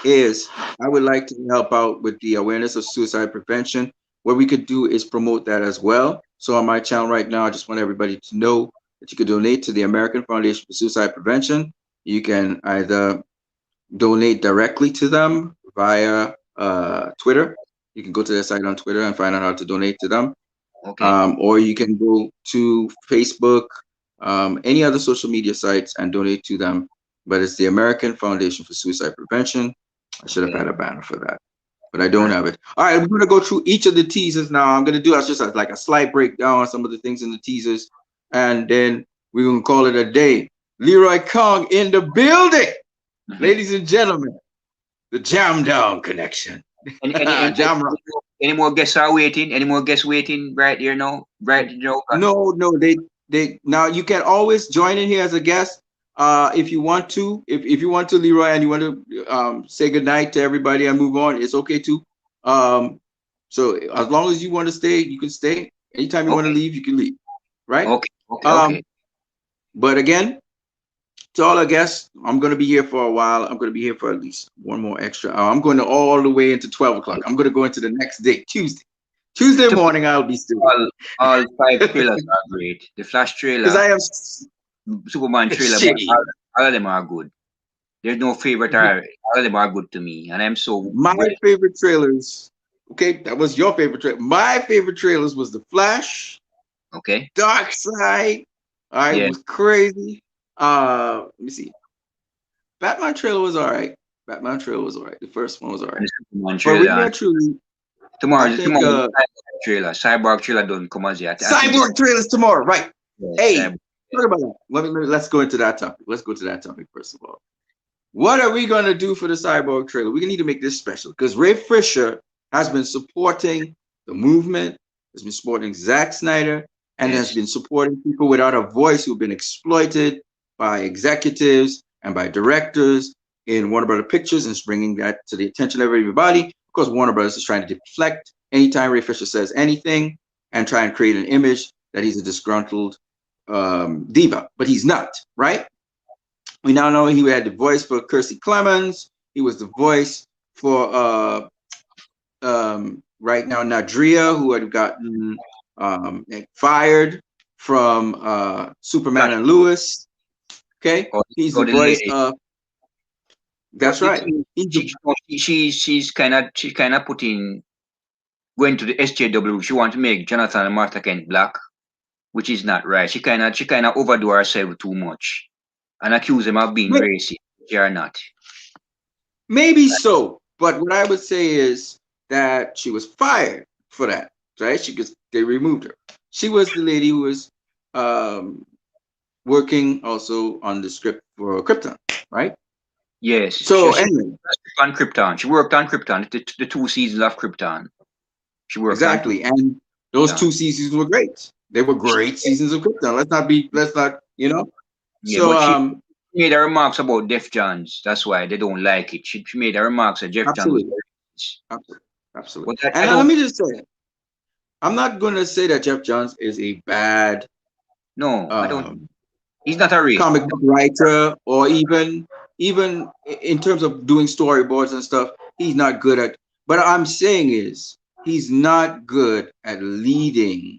is I would like to help out with the awareness of suicide prevention. What we could do is promote that as well. So on my channel right now, I just want everybody to know that you could donate to the American Foundation for Suicide Prevention. You can either donate directly to them via Twitter. You can go to their site on Twitter and find out how to donate to them. Okay. Or you can go to Facebook, any other social media sites and donate to them. But it's the American Foundation for Suicide Prevention. I should have Okay. had a banner for that, but I don't have it. All right, we're going to go through each of the teasers now. I'm going to do just like a slight breakdown on some of the things in the teasers, and then we're going to call it a day. Leroy Kong in the building. Ladies and gentlemen, the Jam Down Connection. Jam Rock. Any more guests are waiting? Any more guests waiting right here now? Right now? No, they now you can always join in here as a guest. If you want to, if you want to, Leroy, and you want to say goodnight to everybody and move on, it's okay too. So as long as you want to stay, you can stay. Anytime you want to Okay. leave, you can leave. Right? Okay. Okay. But again, to all our guests, I'm going to be here for a while. I'm going to be here for at least one more extra hour. I'm going to all the way into 12 o'clock. I'm going to go into the next day, Tuesday. Tuesday morning, I'll be still. All five trailers are great. The Flash Because trailer, I have Superman trailer, but shit. all of them are good. There's no favorite. All of them are good to me, and I'm so My ready. favorite trailers. Okay, that was your favorite trailer. My favorite trailers was The Flash, Okay. Darkseid. All right, it Yeah. was crazy. Let me see. Batman trailer was all right. Batman trailer was all right. The first one was all And right. the Superman But trailer. really and truly, Tomorrow, I think tomorrow, trailer. Cyborg trailer don't come as yet. Cyborg trailers tomorrow, right? Hey, Cyborg. what about that? Let's go into that topic. Let's go to that topic first of all. What are we going to do for the Cyborg trailer? We need to make this special because Ray Fisher has been supporting the movement, has been supporting Zack Snyder, and has been supporting people without a voice who've been exploited by executives and by directors in Warner Brothers Pictures, and is bringing that to the attention of everybody. Of course, Warner Brothers is trying to deflect anytime Ray Fisher says anything and try and create an image that he's a disgruntled diva, but he's not, right? We now know he had the voice for Kirstie Clemens. He was the voice for right now Nadria, who had gotten fired from Superman and Lewis. Okay, he's the voice of. That's right. She's kind of putting going to the SJW. She wants to make Jonathan and Martha Kent black, which is not right. She kind of overdo herself too much and accuse them of being racist. They are not. Maybe so, but what I would say is that she was fired for that, right? They removed her. She was the lady who was working also on the script for Krypton, right? Yes. So she anyway, on Krypton. She worked on Krypton, the 2 seasons of Krypton. She worked exactly, and those 2 seasons were great. They were great seasons of Krypton. Let's not, Yeah, so but she made her remarks about Jeff Johns. That's why they don't like it. She made her remarks that Jeff Johns was absolutely. And let me just say, I'm not going to say that Jeff Johns is a bad. No, I don't. He's not a comic book writer, or even in terms of doing storyboards and stuff. He's not good at. But I'm saying is he's not good at leading,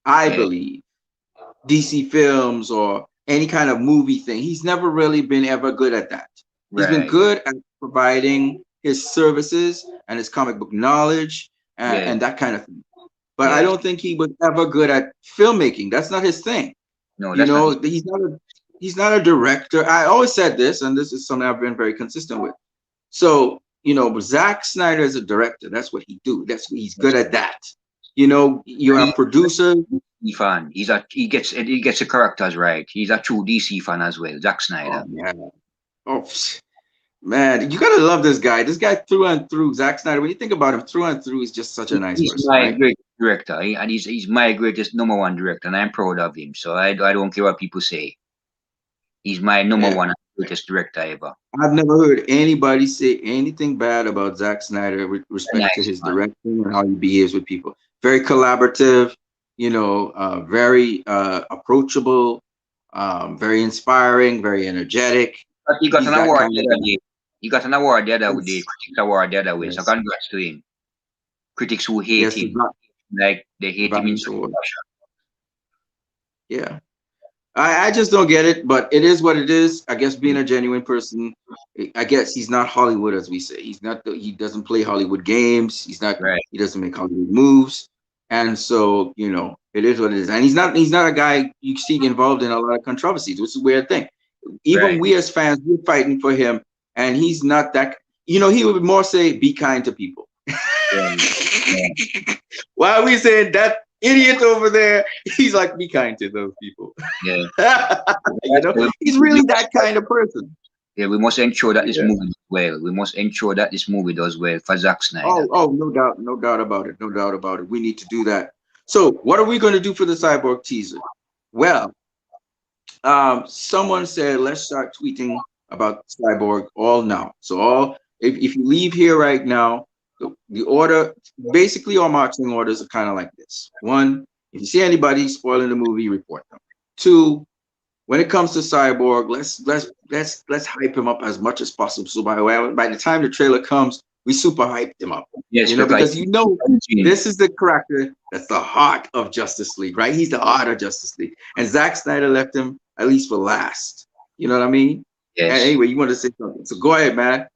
I Yeah. believe, DC films or any kind of movie thing. He's never really been ever good at that. He's been Right. good at providing his services and his comic book knowledge Yeah. and that kind of thing. But I Yes. don't think he was ever good at filmmaking. That's not his thing. No, You that's not his. know, he's not a director. I always said this, and this is something I've been very consistent with. So, you know, Zack Snyder is a director. That's what he do. That's what he's good at that. You know, you have producers. DC fan. He gets the characters right. He's a true DC fan as well. Zack Snyder. Oh man. Oh man, you gotta love this guy. This guy through and through, Zack Snyder. When you think about him through and through, he's just such a nice He's person, my right? great director, and he's my greatest number one director, and I'm proud of him. So I don't care what people say. He's my number Yeah. one greatest director ever. I've never heard anybody say anything bad about Zack Snyder with respect to Nice his man. direction and how he behaves with people. Very collaborative, you know, very approachable, very inspiring, very energetic. But he got He's an that award kind the of other guy. day. He got an award the other day, Yes. critics award the other way. So Yes. congrats to him. Critics who hate Yes, him, like they hate him in Valiant such Award. fashion. Yeah. I just don't get it, but it is what it is. I guess being a genuine person, I guess he's not Hollywood, as we say. He's not. He doesn't play Hollywood games. He's not. Right. He doesn't make Hollywood moves, and so you know it is what it is. And he's not. He's not a guy you see involved in a lot of controversies, which is a weird thing. Even Right. we as fans, we're fighting for him, and he's not that. You know, he would more say, "Be kind to people." Yeah. Yeah. Why are we saying that idiot over there? He's like, "Be kind to those people." Yeah. You know, he's really that kind of person. Yeah, we must ensure that this Yeah. movie does well. We must ensure that this movie does well for Zack Snyder. Oh, no doubt about it. No doubt about it. We need to do that. So, what are we going to do for the Cyborg teaser? Well, someone said let's start tweeting about Cyborg all now. So, if you leave here right now, the order, basically, our marching orders are kind of like this. One, if you see anybody spoiling the movie, report them. Two, when it comes to Cyborg, let's hype him up as much as possible. So by the time the trailer comes, we super hyped him up. Yes, You know, because you know this this is the character that's the heart of Justice League, right? He's the heart of Justice League, and Zack Snyder left him at least for last. You know what I mean? And yes. anyway, you want to say something? So go ahead, man.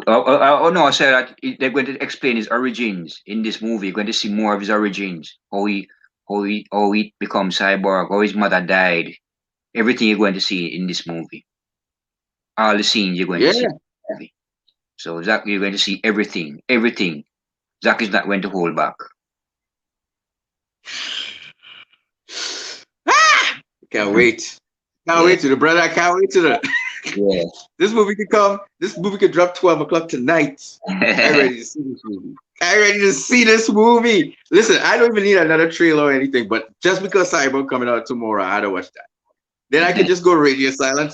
Oh, no, I said that they're going to explain his origins in this movie. You're going to see more of his origins, how he becomes Cyborg, how his mother died. Everything you're going to see in this movie. All the scenes you're going to see Yeah. in the movie. So Zack, you're going to see everything. Everything. Zack is not going to hold back. Can't wait. Can't Yeah. wait to the brother. I can't wait to the. Yeah. This movie could come. This movie could drop 12 o'clock tonight. I'm ready to see this movie. I'm ready to see this movie. Listen, I don't even need another trailer or anything, but just because Cyborg coming out tomorrow, I had to watch that. Then I could just go radio silent.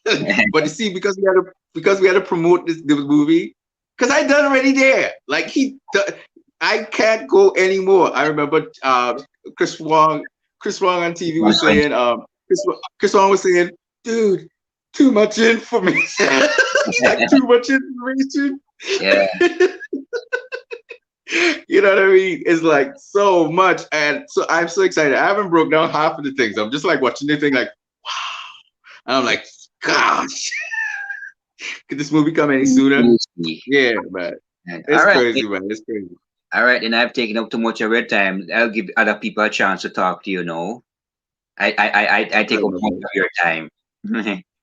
But you see, because we had to promote the movie, because I done already there. Like I can't go anymore. I remember Chris Wong on TV was saying, Chris Wong was saying, dude, too much information. He's like, too much information. Yeah. You know what I mean? It's like so much. And so I'm so excited. I haven't broke down half of the things. I'm just like watching the thing like, wow. And I'm like, gosh. Could this movie come any sooner? Yeah, man. It's crazy, man. It's crazy. All right, and I've taken up too much of your time. I'll give other people a chance to talk to you now. I take up much of your time.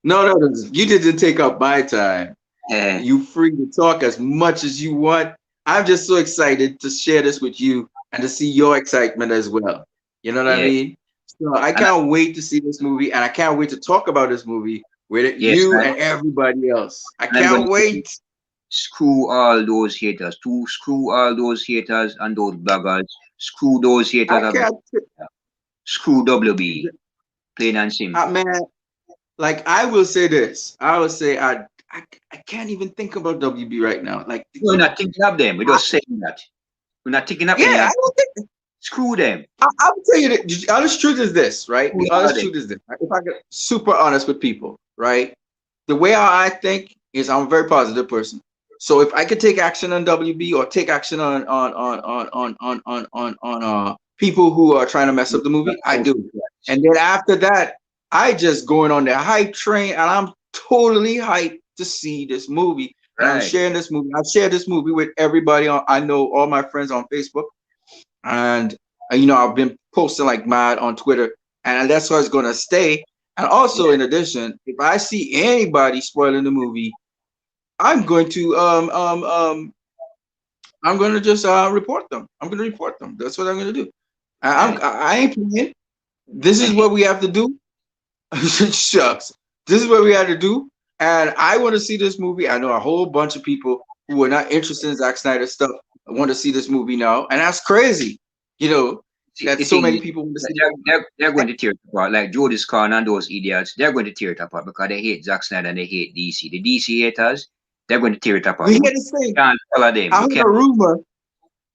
No, you didn't take up my time. You free to talk as much as you want. I'm just so excited to share this with you and to see your excitement as well. You know what I mean? So I can't wait to see this movie, and I can't wait to talk about this movie with you and everybody else. I can't wait. Screw all those haters. Screw all those haters and those bloggers. Screw those haters. Screw WB. Plain and simple. Man, like I will say this. I will say I can't even think about WB right now. Like we're not thinking of them. We're just saying that. We're not thinking of them. Yeah, I don't think. Screw them. I'll tell you the honest truth is this, right? The honest truth is this. If I get super honest with people, right? The way I think, Is I'm a very positive person. So if I could take action on WB or take action on people who are trying to mess up the movie, I do. And then after that, I just going on the hype train, and I'm totally hyped to see this movie. And I'm Right. sharing this movie. I've shared this movie with everybody on. I know all my friends on Facebook, and I've been posting like mad on Twitter, and that's where it's gonna stay. And also, Yeah. in addition, if I see anybody spoiling the movie, I'm going to I'm going to just report them. I'm going to report them. That's what I'm going to do. Right. I ain't playing. This is And what we have to do. Shucks. This is what we had to do. And I want to see this movie. I know a whole bunch of people who are not interested in Zack Snyder stuff want to see this movie now, and that's crazy. see, That the so thing many is, people want to see. they're going to tear it apart. Like Jodis Khan and those idiots, they're going to tear it apart because they hate Zack Snyder and they hate DC. The DC haters, they're going to tear it apart. We You hear this thing. can't follow them. I You heard can't. a rumor.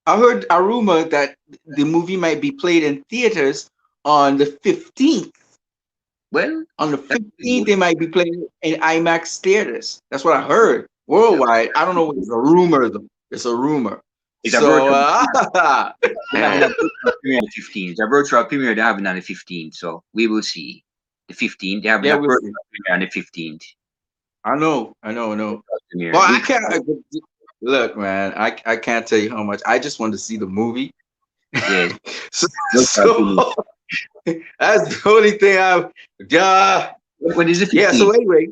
I heard a rumor that the movie might be played in theaters on the 15th. Well, On the that's 15th, good. they might be playing in IMAX theaters. That's what I heard worldwide. I don't know. It's a rumor, though. It's a rumor. It's a So, virtual. They're having a virtual premiere on the 15th. It's a virtual premiere they're having on the 15th. So we will see. The 15th, they're having yeah, a we'll virtual see. premiere on the 15th. I know. Premiere. Well, I We, can't look, man. I can't tell you how much. I just want to see the movie. yes, so, virtual premiere. so that's the only thing I've. Yeah, When is the yeah. 15th? So anyway,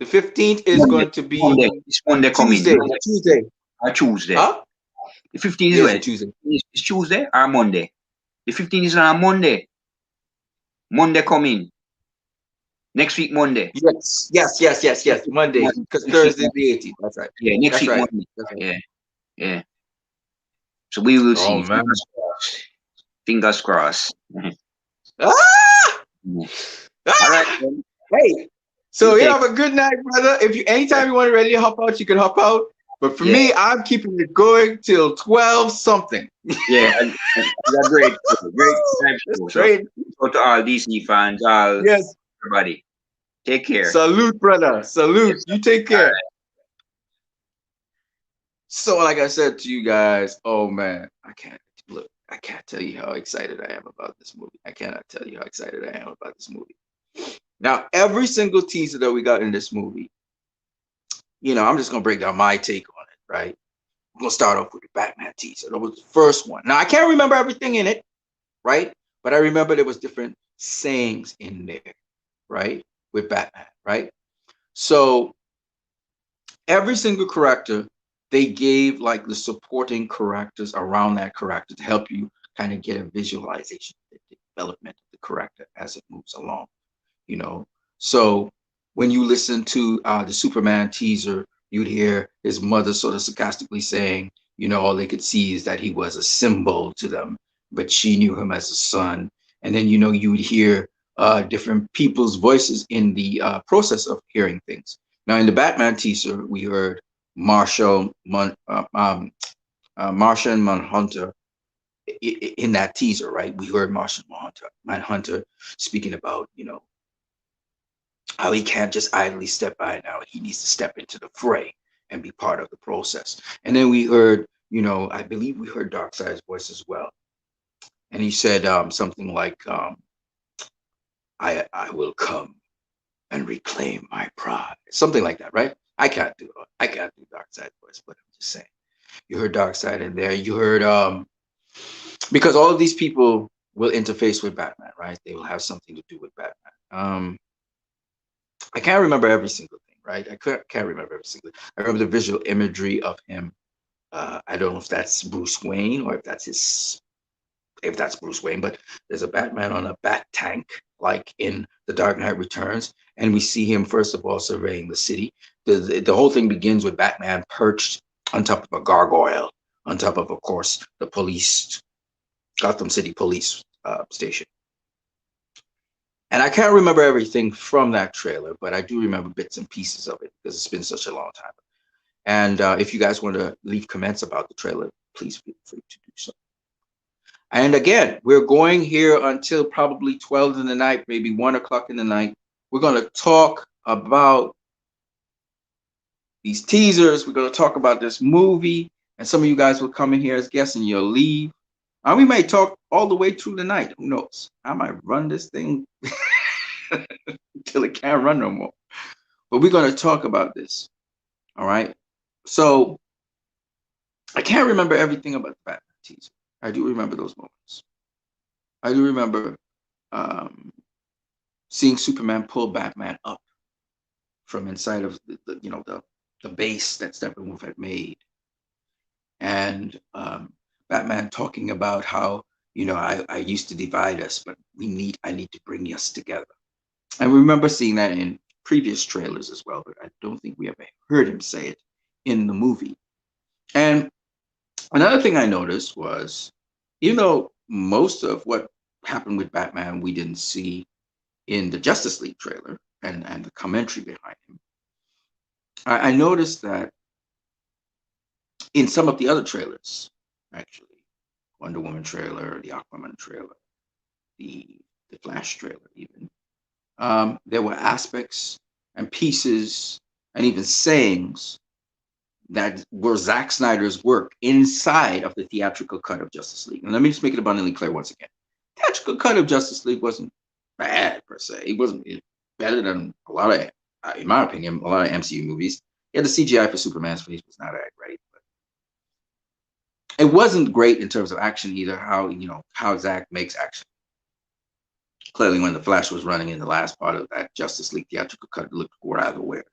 the 15th is Monday. going to Monday. be It's Monday coming. Tuesday. Monday Tuesday. or Tuesday. Huh? The 15th is Yeah, it's a when? Tuesday. It's Tuesday or Monday? The 15th is on a Monday. Monday coming. Next week, Monday. Yes. Monday, because Next week, Thursday is the 18th. That's right. yeah, next That's week, right. Monday. That's right. Yeah, yeah. So we will Oh see. man. Fingers crossed. Fingers crossed. Ah! Mhm. All right, Ah! then. Hey, You so you take have a good night, brother. If you anytime you want to ready to hop out, you can hop out. But for yeah, me, I'm keeping it going till 12 something. yeah. And a great show, great live That's show. So, great. so to all DC fans, all Yes. everybody, take care. Salute, brother. Salute. Yes. You take All care. So, like I said to you guys, oh man, I can't look. I can't tell you how excited I am about this movie. I cannot tell you how excited I am about this movie. Now, every single teaser that we got in this movie, I'm just gonna break down my take on it, right? I'm gonna start off with the Batman teaser. That was the first one. Now I can't remember everything in it, right? But I remember there was different sayings in there, right? With Batman, right? So every single character, they gave like the supporting characters around that character to help you kind of get a visualization of the development of the character as it moves along, you know. So when you listen to the Superman teaser, you'd hear his mother sort of sarcastically saying, all they could see is that he was a symbol to them, but she knew him as a son. And then, you would hear different people's voices in the process of hearing things. Now, in the Batman teaser, we heard Martian Manhunter in that teaser, right? We heard Martian Manhunter speaking about, how he can't just idly step by now. He needs to step into the fray and be part of the process. And then we heard, I believe we heard Darkseid's voice as well. And he said something like, I will come and reclaim my pride. Something like that, right? I can't do Darkseid's voice, but I'm just saying. You heard Darkseid in there. You heard because all of these people will interface with Batman, right? They will have something to do with Batman. I can't remember every single thing, right? Can't remember every single thing. I remember the visual imagery of him. I don't know if that's Bruce Wayne or if that's Bruce Wayne, but there's a Batman on a bat tank, like in The Dark Knight Returns, and we see him first of all surveying the city. The whole thing begins with Batman perched on top of a gargoyle, on top of course, the police, Gotham City Police station. And I can't remember everything from that trailer, but I do remember bits and pieces of it because it's been such a long time. And if you guys want to leave comments about the trailer, please feel free to do so. And again, we're going here until probably 12 in the night, maybe 1 o'clock in the night. We're going to talk about these teasers. We're going to talk about this movie, and some of you guys will come in here as guests and you'll leave. We might talk all the way through the night. Who knows? I might run this thing until it can't run no more. But we're going to talk about this. All right. So I can't remember everything about the Batman teaser. I do remember those moments. I do remember seeing Superman pull Batman up from inside of the base that Steppenwolf had made, and Batman talking about how I used to divide us, but I need to bring us together. I remember seeing that in previous trailers as well, but I don't think we ever heard him say it in the movie. And another thing I noticed was, most of what happened with Batman we didn't see in the Justice League trailer and the commentary behind him. I noticed that in some of the other trailers, actually, Wonder Woman trailer, the Aquaman trailer, the Flash trailer, even, there were aspects and pieces and even sayings that were Zack Snyder's work inside of the theatrical cut of Justice League. And let me just make it abundantly clear once again. Theatrical cut of Justice League wasn't bad per se. It wasn't better than a lot of, in my opinion, a lot of MCU movies. Yeah, the CGI for Superman's face was not that great, but it wasn't great in terms of action either. How Zack makes action. Clearly, when the Flash was running in the last part of that Justice League theatrical cut, it looked rather weird.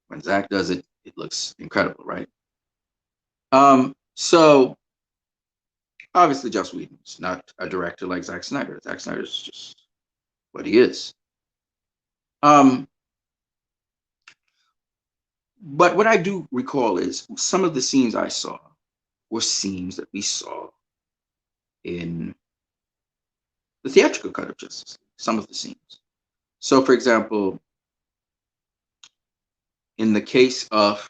When Zack does it, it looks incredible, right? So obviously, Joss Whedon's not a director like Zack Snyder. Zack Snyder's just what he is. But what I do recall is some of the scenes I saw were scenes that we saw in the theatrical cut of Justice League, some of the scenes. So, for example, in the case of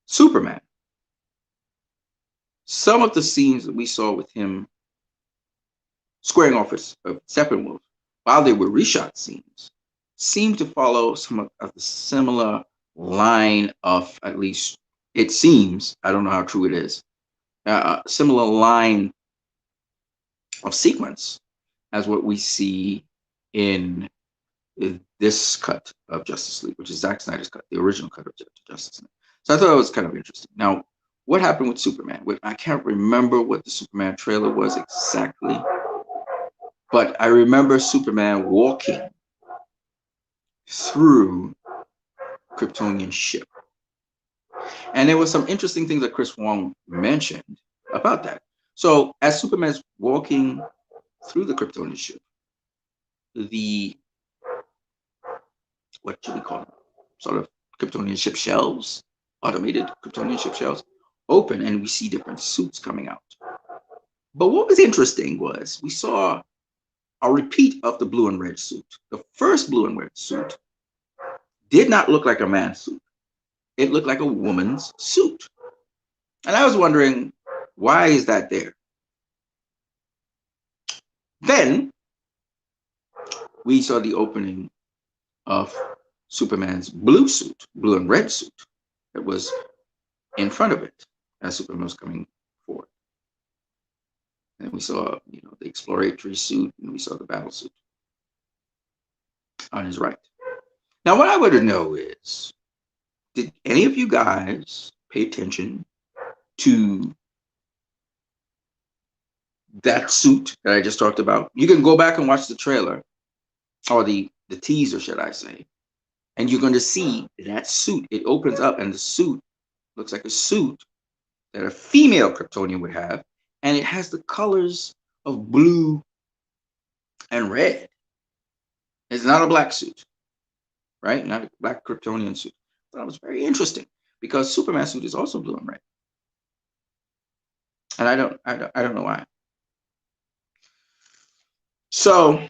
Superman, some of the scenes that we saw with him squaring off with Steppenwolf, while they were reshot scenes, seemed to follow some of the similar line of, at least it seems, I don't know how true it is, similar line of sequence as what we see in this cut of Justice League, which is Zack Snyder's cut, the original cut of Justice League. So I thought it was kind of interesting. Now, what happened with Superman? I can't remember what the Superman trailer was exactly, but I remember Superman walking through Kryptonian ship. And there was some interesting things that Chris Wong mentioned about that. So as Superman's walking through the Kryptonian ship, the, what should we call them? Sort of Kryptonian ship shelves, automated Kryptonian ship shelves, open, and we see different suits coming out. But what was interesting was we saw a repeat of the blue and red suit. The first blue and red suit did not look like a man's suit. It looked like a woman's suit. And I was wondering, why is that there? Then we saw the opening of Superman's blue suit, blue and red suit, that was in front of it as Superman was coming forward. And we saw, the exploratory suit, and we saw the battle suit on his right. Now, what I want to know is, did any of you guys pay attention to that suit that I just talked about? You can go back and watch the trailer, or the teaser, should I say, and you're going to see that suit. It opens up, and the suit looks like a suit that a female Kryptonian would have, and it has the colors of blue and red. It's not a black suit, right? Not a black Kryptonian suit. But that was very interesting because Superman's suit is also blue and red, and I don't know why. So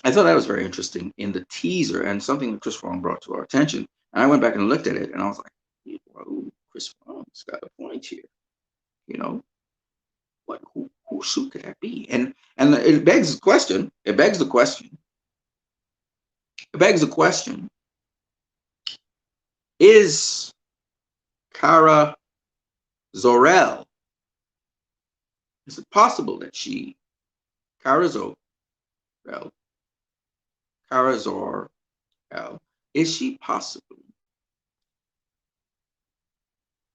I thought that was very interesting in the teaser, and something that Chris Wong brought to our attention. And I went back and looked at it, and I was like, "Whoa, Chris Wong's got a point here." What? Who suit could that be? And it begs the question. It begs the question. Is Kara Zor-El, is it possible that Kara Zor-El, Kara Zor-El, is she possibly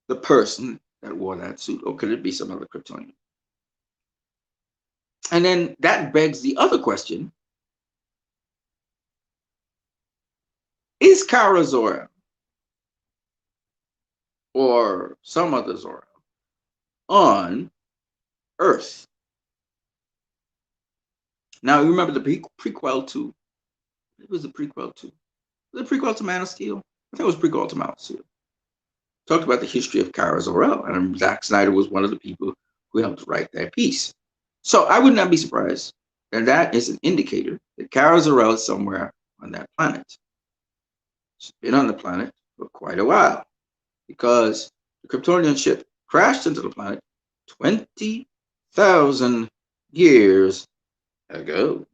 the person that wore that suit, or could it be some other Kryptonian? And then that begs the other question: is Kara Zor-El or some other Zor-El on Earth? Now, you remember the prequel to, it was a prequel to, was it a prequel to Man of Steel? I think it was a prequel to Man of Steel. Talked about the history of Kara Zor-El, and Zack Snyder was one of the people who helped write that piece. So I would not be surprised that that is an indicator that Kara Zor-El is somewhere on that planet. She's been on the planet for quite a while because the Kryptonian ship crashed into the planet 20,000 years ago,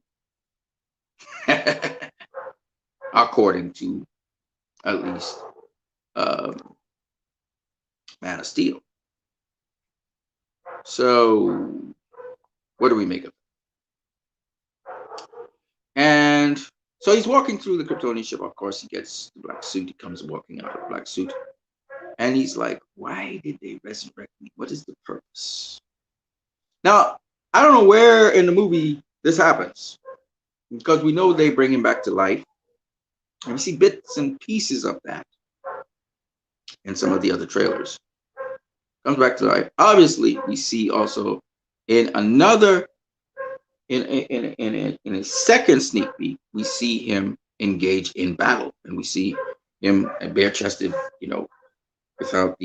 according to at least Man of Steel. So, what do we make of it? And so he's walking through the Kryptonian ship. Of course, he gets the black suit. He comes walking out of the black suit. And he's like, why did they resurrect me? What is the purpose? Now, I don't know where in the movie this happens, because we know they bring him back to life. And we see bits and pieces of that in some of the other trailers. Comes back to life. Obviously, we see also in another, in a second sneak peek, we see him engage in battle, and we see him bare-chested, without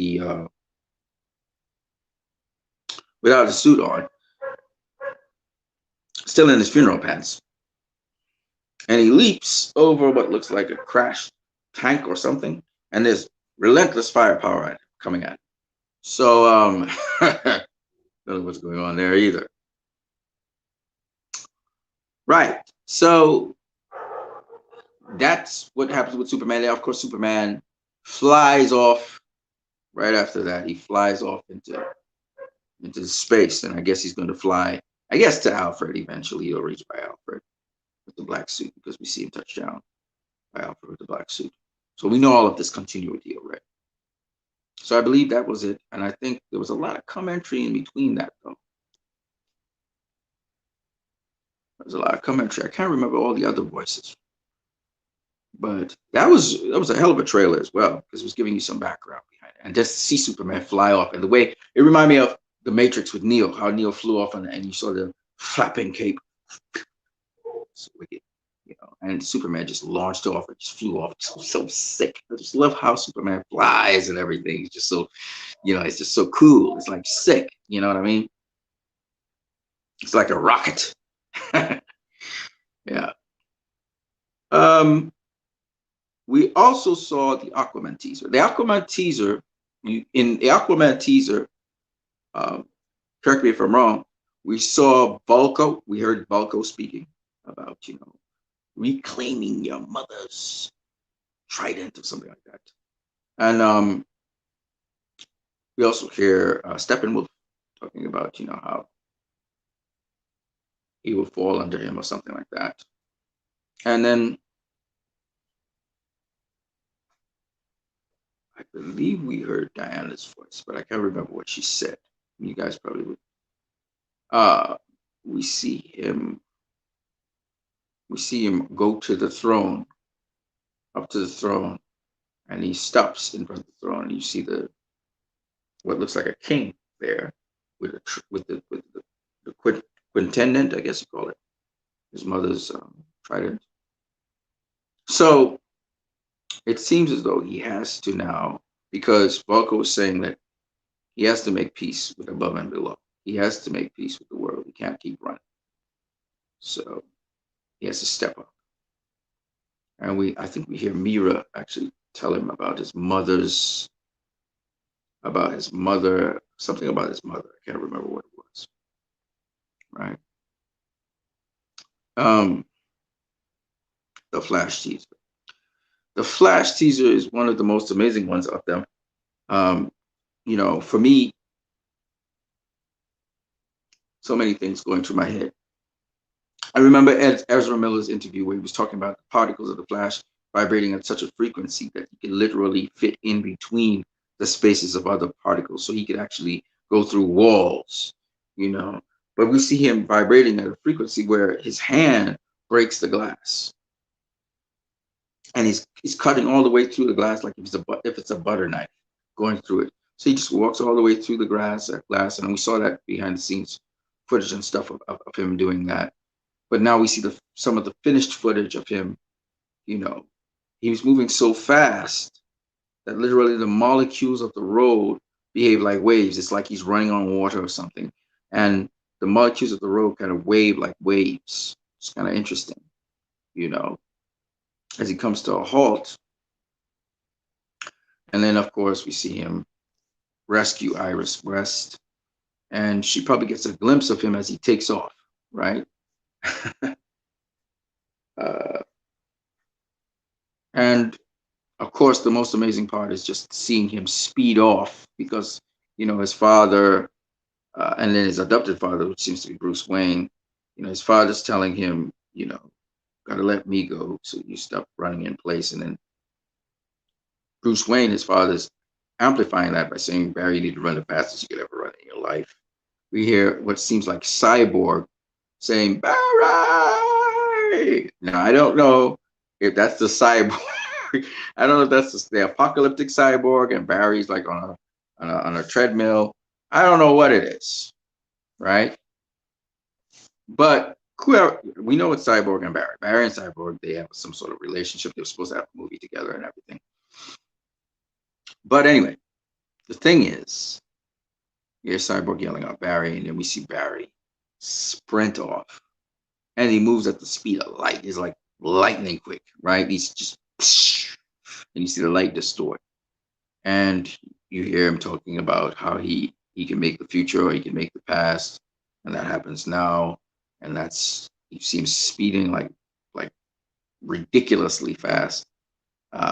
the suit on, still in his funeral pants, and he leaps over what looks like a crashed tank or something, and there's relentless firepower coming at him. So I don't know what's going on there either. Right. So that's what happens with Superman. Of course, Superman flies off right after that. He flies off into space, and I guess he's going to fly, I guess, to Alfred eventually. He'll reach by Alfred with the black suit, because we see him touch down by Alfred with the black suit. So we know all of this continuity already. So I believe that was it. And I think there was a lot of commentary in between that, though. There was a lot of commentary. I can't remember all the other voices. But that was a hell of a trailer as well, because it was giving you some background behind it. And just to see Superman fly off, and the way it reminded me of The Matrix with Neo, how Neo flew off and you saw the flapping cape. It's wicked, and Superman just launched off. It just flew off. So sick. I just love how Superman flies and everything. It's just so, it's just so cool. It's like sick. You know what I mean? It's like a rocket. Yeah. We also saw the Aquaman teaser. The Aquaman teaser, correct me if I'm wrong, we saw Vulko. We heard Vulko speaking about, reclaiming your mother's trident or something like that. And we also hear Steppenwolf talking about, how he will fall under him or something like that. And then I believe we heard Diana's voice, but I can't remember what she said. You guys probably would. We see him go to the throne, up to the throne, and he stops in front of the throne, and you see what looks like a king there with the quintendant, I guess you call it, his mother's trident. So it seems as though he has to now, because Vulko was saying that he has to make peace with above and below. He has to make peace with the world. He can't keep running. So he has to step up. And I think we hear Mira actually tell him about his mother, something about his mother. I can't remember what it was. Right? The Flash teaser. The Flash teaser is one of the most amazing ones of them. Um, for me, so many things going through my head. I remember Ezra Miller's interview where he was talking about the particles of the Flash vibrating at such a frequency that he could literally fit in between the spaces of other particles. So he could actually go through walls, you know. But we see him vibrating at a frequency where his hand breaks the glass. And he's cutting all the way through the glass like if it's a butter knife going through it. So he just walks all the way through the glass, and we saw that behind the scenes footage and stuff of him doing that. But now we see some of the finished footage of him. He was moving so fast that literally the molecules of the road behave like waves. It's like he's running on water or something. And the molecules of the road kind of wave like waves. It's kind of interesting, as he comes to a halt. And then, of course, we see him rescue Iris West. And she probably gets a glimpse of him as he takes off, right? And of course, the most amazing part is just seeing him speed off because, his father and then his adopted father, which seems to be Bruce Wayne, his father's telling him, gotta let me go so you stop running in place. And then Bruce Wayne, his father's amplifying that by saying, Barry, you need to run the fastest you could ever run in your life. We hear what seems like Cyborg saying, Barry! Now, I don't know if that's the Cyborg. I don't know if that's the apocalyptic Cyborg and Barry's like on a treadmill. I don't know what it is, right? But we know it's Cyborg and Barry. Barry and Cyborg, they have some sort of relationship. They were supposed to have a movie together and everything. But anyway, the thing is, here's Cyborg yelling out Barry, and then we see Barry sprint off. And he moves at the speed of light. He's like lightning quick, right? He's just, and you see the light distort. And you hear him talking about how he can make the future or he can make the past. And that happens now. And you see him speeding like ridiculously fast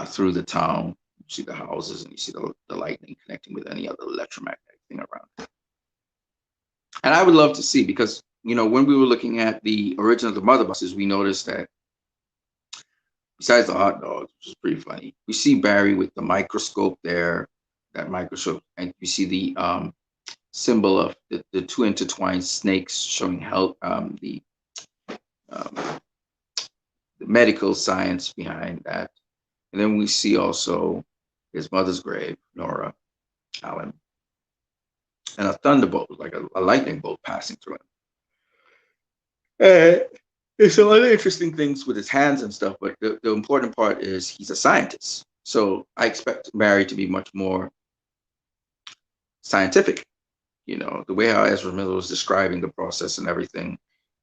through the town. You see the houses and you see the lightning connecting with any other electromagnetic thing around. And I would love to see, because, when we were looking at the original The Mother Buses, we noticed that besides the hot dogs, which is pretty funny, we see Barry with the microscope there, that microscope, and you see the symbol of the two intertwined snakes showing the medical science behind that. And then we see also his mother's grave, Nora Allen, and a thunderbolt, like a lightning bolt passing through him. There's some other interesting things with his hands and stuff, but the important part is he's a scientist. So I expect Barry to be much more scientific. The way how Ezra Miller was describing the process and everything,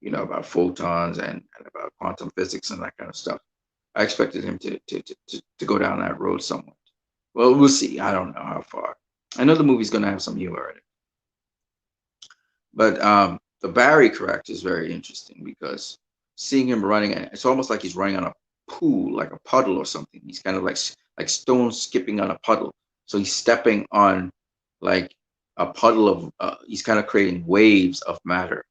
about photons and about quantum physics and that kind of stuff. I expected him to go down that road somewhat. Well, we'll see. I don't know how far. I know the movie's going to have some humor in it. But the Barry character is very interesting because seeing him running, it's almost like he's running on a pool, like a puddle or something. He's kind of like stones skipping on a puddle. So he's stepping on like a puddle of, he's kind of creating waves of matter,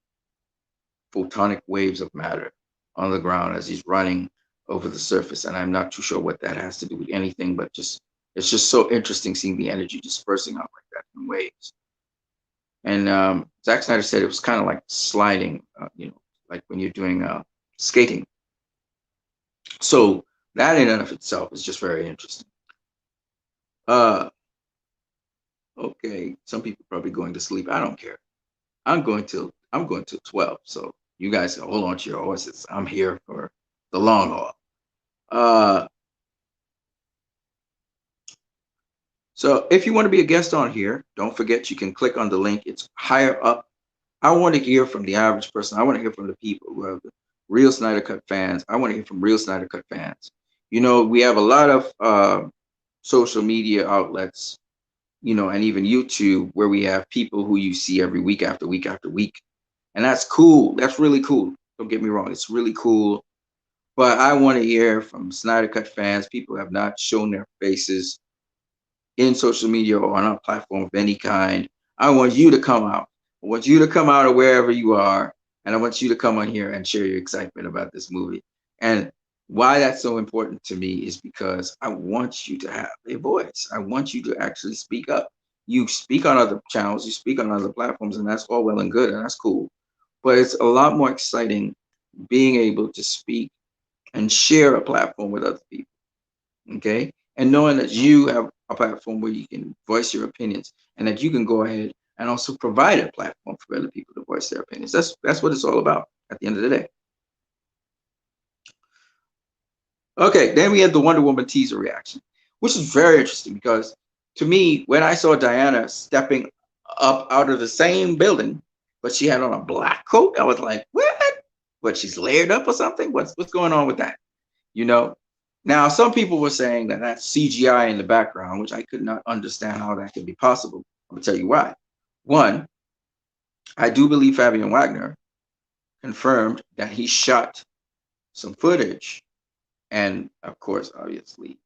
photonic waves of matter on the ground as he's running over the surface. And I'm not too sure what that has to do with anything, but it's just so interesting seeing the energy dispersing out like that in waves. And Zack Snyder said it was kind of like sliding, like when you're doing skating. So that in and of itself is just very interesting. Okay, some people probably going to sleep. I don't care. I'm going till 12. So you guys can hold on to your horses. I'm here for the long haul. So if you want to be a guest on here, don't forget you can click on the link. It's higher up. I want to hear from the average person. I want to hear from the people who are the real Snyder Cut fans. I want to hear from real Snyder Cut fans. We have a lot of social media outlets, and even YouTube, where we have people who you see every week after week after week. And that's cool. That's really cool. Don't get me wrong. It's really cool. But I want to hear from Snyder Cut fans, people who have not shown their faces in social media or on a platform of any kind. I want you to come out. I want you to come out of wherever you are, and I want you to come on here and share your excitement about this movie. And why that's so important to me is because I want you to have a voice. I want you to actually speak up. You speak on other channels, you speak on other platforms, and that's all well and good, and that's cool. But it's a lot more exciting being able to speak and share a platform with other people. Okay. And knowing that you have a platform where you can voice your opinions and that you can go ahead and also provide a platform for other people to voice their opinions. That's what it's all about at the end of the day. Okay, then we had the Wonder Woman teaser reaction, which is very interesting because to me, when I saw Diana stepping up out of the same building, but she had on a black coat, I was like, what? What, she's layered up or something? What's going on with that? You know? Now, some people were saying that that's CGI in the background, which I could not understand how that could be possible. I'm gonna tell you why. One, I do believe Fabian Wagner confirmed that he shot some footage, and of course, obviously,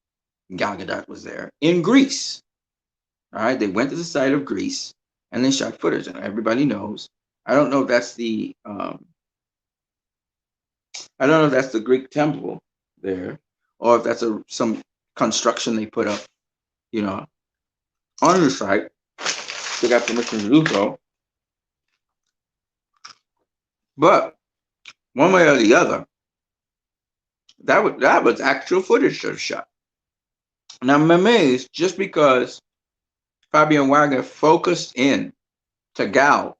Gal Gadot was there in Greece. All right, they went to the site of Greece and they shot footage, and everybody knows. I don't know if that's the I don't know if that's the Greek temple there, or if that's some construction they put up, you know, on the site. They got permission to do so. But one way or the other, that was actual footage that was shot. Now I'm amazed just because Fabian Wagner focused in to Gal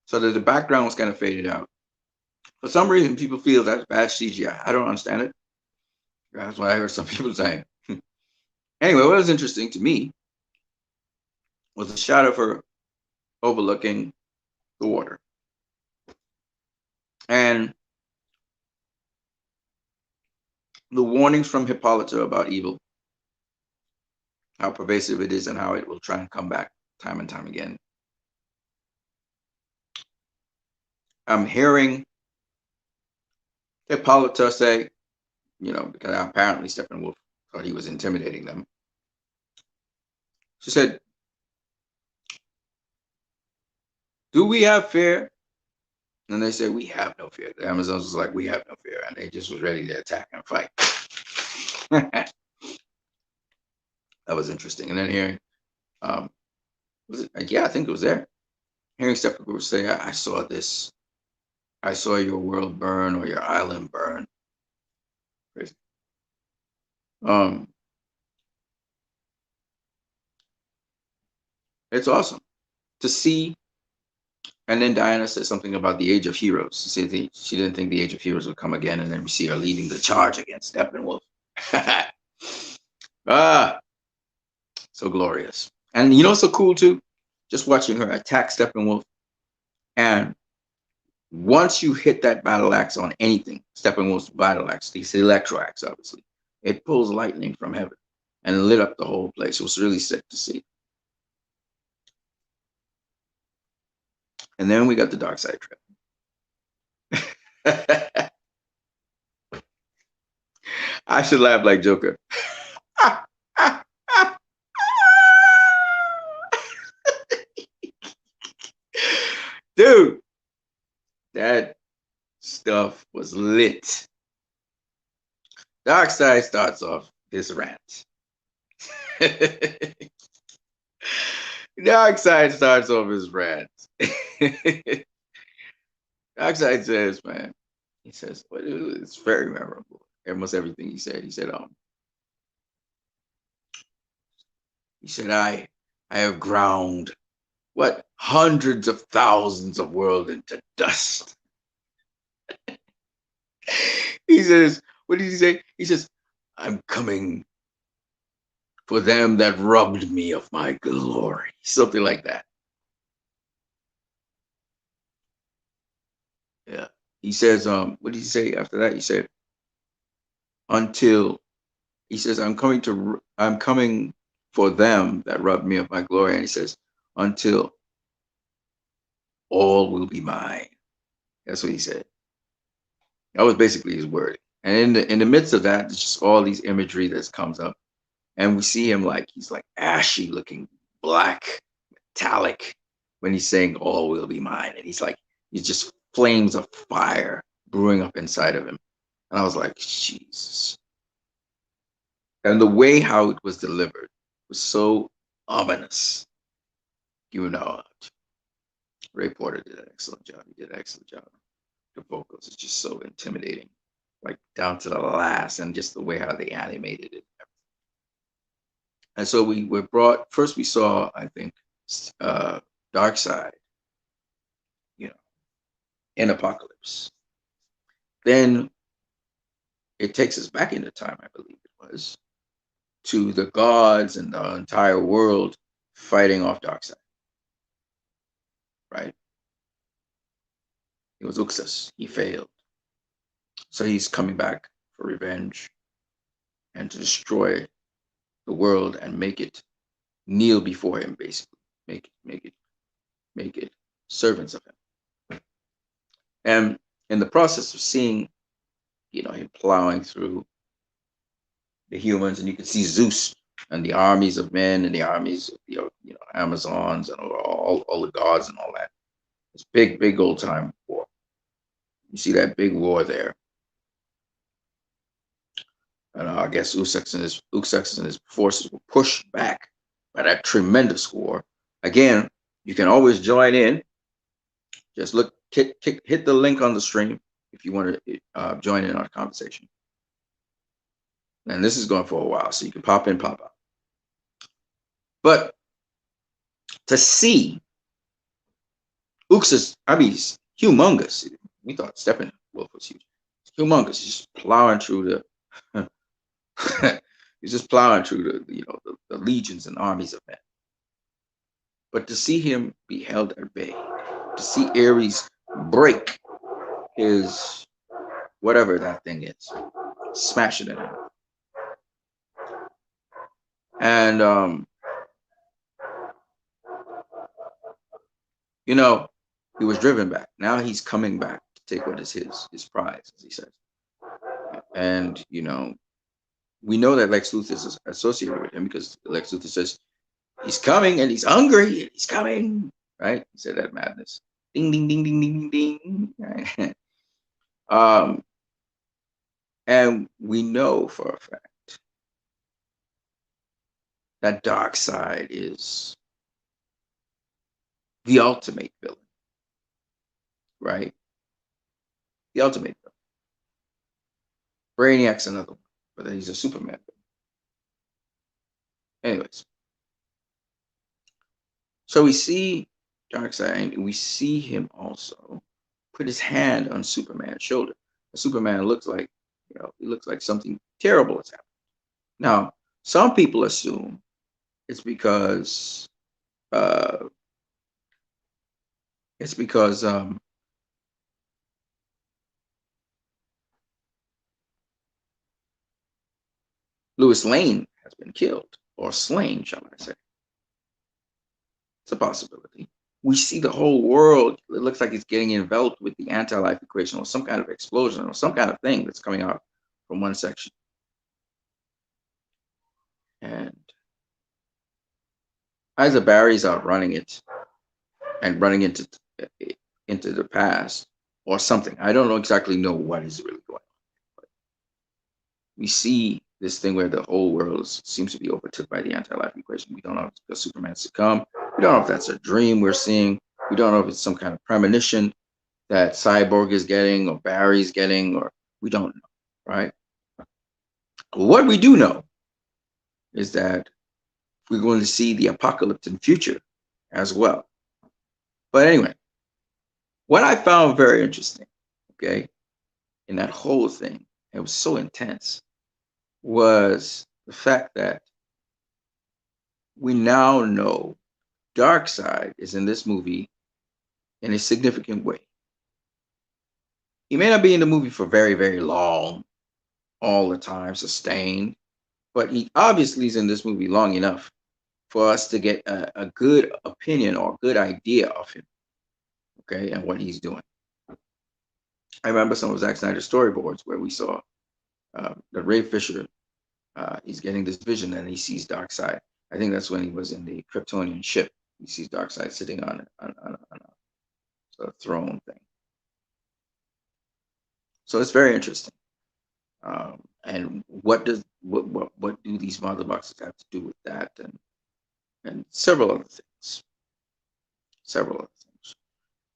so that the background was kind of faded out. For some reason, people feel that's bad CGI. I don't understand it. That's what I heard some people saying. Anyway, what was interesting to me was a shot of her overlooking the water. And the warnings from Hippolyta about evil, how pervasive it is and how it will try and come back time and time again. I'm hearing Hippolyta say, because apparently Steppenwolf thought he was intimidating them. She said, do we have fear? And they said, we have no fear. The Amazons was like, we have no fear. And they just was ready to attack and fight. That was interesting. And then hearing, was it? Yeah, I think it was there. Hearing Steppenwolf say, I saw this. I saw your world burn or your island burn. Crazy. It's awesome to see. And then Diana said something about the Age of Heroes. She didn't think the Age of Heroes would come again, and then we see her leading the charge against Steppenwolf. So glorious. And you know what's so cool too? Just watching her attack Steppenwolf. And once you hit that battle axe on anything, Steppenwolf's battle axe, the electro axe, obviously, it pulls lightning from heaven and lit up the whole place. It was really sick to see. And then we got the Darkseid trip. I should laugh like Joker. Dude, that stuff was lit. Darkseid starts off this rant. Darkseid starts off his rant. Darkseid says, man, he says, well, it's very memorable. Almost everything he said. He said, I have ground hundreds of thousands of worlds into dust. He says, what did he say? He says, I'm coming for them that robbed me of my glory. Something like that. Yeah. He says, what did he say after that? He said, I'm coming for them that robbed me of my glory. And he says, until all will be mine. That's what he said. That was basically his word. And in the midst of that, there's just all these imagery that comes up, and we see him like he's like ashy looking, black, metallic, when he's saying all will be mine, and he's just flames of fire brewing up inside of him. And I was like, Jesus. And the way how it was delivered was so ominous. You know, Ray Porter did an excellent job. He did an excellent job. The vocals is just so intimidating, like down to the last, and just the way how they animated it. And so we were brought. First, we saw, I think, Darkseid, you know, in Apocalypse. Then it takes us back into time, I believe it was, to the gods and the entire world fighting off Darkseid. Right? It was Uxas. He failed. So he's coming back for revenge and to destroy the world and make it kneel before him, basically. Make it servants of him. And in the process of seeing, him plowing through the humans, and you can see Zeus and the armies of men and the armies of Amazons and all the gods and all that. It's big old time war. You see that big war there. And I guess Uxas and his forces were pushed back by that tremendous war. Again, you can always join in. Just hit the link on the stream if you want to join in our conversation. And this is going for a while, so you can pop in, pop out. But to see Uxas, I mean, he's humongous. We thought Steppenwolf was huge. It's humongous. He's just plowing through the he's just plowing through the legions and armies of men. But to see him be held at bay, to see Ares break his whatever that thing is, smash it in him. And he was driven back. Now he's coming back to take what is his prize, as he says. And we know that Lex Luthor is associated with him because Lex Luthor says he's coming and he's hungry and he's coming. Right? He said that madness. Ding ding ding ding ding ding. Right? And we know for a fact that Darkseid is the ultimate villain. Right? The ultimate villain. Brainiac's another one, but he's a Superman villain. Anyways. So we see Darkseid, and we see him also put his hand on Superman's shoulder. Superman looks like, he looks like something terrible has happened. Now, some people assume it's because Lois Lane has been killed, or slain, shall I say. It's a possibility. We see the whole world, it looks like it's getting enveloped with the anti-life equation, or some kind of explosion, or some kind of thing that's coming out from one section. And either Barry's out running it and running into the past, or something. I don't exactly know what is really going on. But we see this thing where the whole world seems to be overtook by the anti-life equation. We don't know if Superman succumbed. We don't know if that's a dream we're seeing. We don't know if it's some kind of premonition that Cyborg is getting or Barry's getting, or we don't know, right? What we do know is that we're going to see the apocalyptic future as well. But anyway, what I found very interesting, okay, in that whole thing, it was so intense, was the fact that we now know Darkseid is in this movie in a significant way. He may not be in the movie for very, very long, all the time, sustained, but he obviously is in this movie long enough for us to get a good opinion or a good idea of him, okay, and what he's doing. I remember some of Zack Snyder's storyboards where we saw that Ray Fisher, he's getting this vision and he sees Darkseid. I think that's when he was in the Kryptonian ship. He sees Darkseid sitting on a sort of throne thing. So it's very interesting. And what do these mother boxes have to do with that, and several other things, several other things.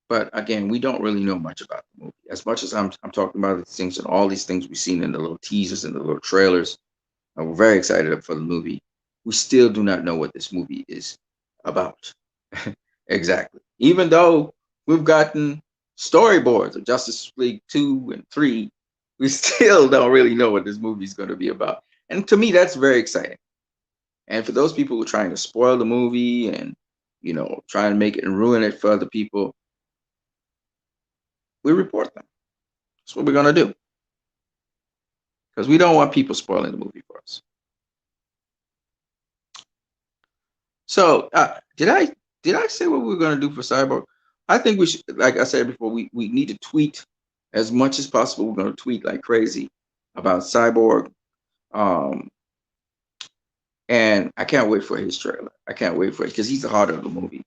But again, we don't really know much about the movie. As much as I'm talking about these things and all these things we've seen in the little teasers and the little trailers, and we're very excited for the movie. We still do not know what this movie is about. Exactly. Even though we've gotten storyboards of Justice League 2 and 3, we still don't really know what this movie is going to be about. And to me, that's very exciting. And for those people who are trying to spoil the movie and, trying to make it and ruin it for other people, we report them. That's what we're going to do. Because we don't want people spoiling the movie for us. So, did I say what we were going to do for Cyborg? I think we should, like I said before, we need to tweet as much as possible. We're going to tweet like crazy about Cyborg. And I can't wait for his trailer. I can't wait for it because he's the heart of the movie.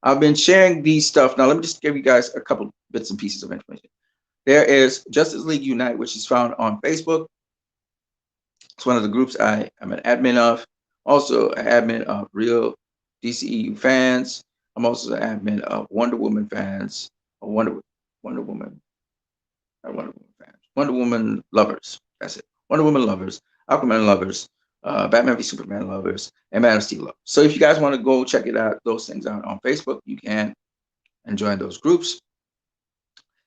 I've been sharing these stuff. Now, let me just give you guys a couple bits and pieces of information. There is Justice League Unite, which is found on Facebook. It's one of the groups I am an admin of. Also, an admin of Real DCEU Fans. I'm also an admin of Wonder Woman fans. Wonder Woman fans. Wonder Woman lovers. That's it. Wonder Woman lovers. Aquaman lovers. Batman v Superman lovers, and Man of Steel lovers. So if you guys want to go check it out, those things out on Facebook, you can, and join those groups.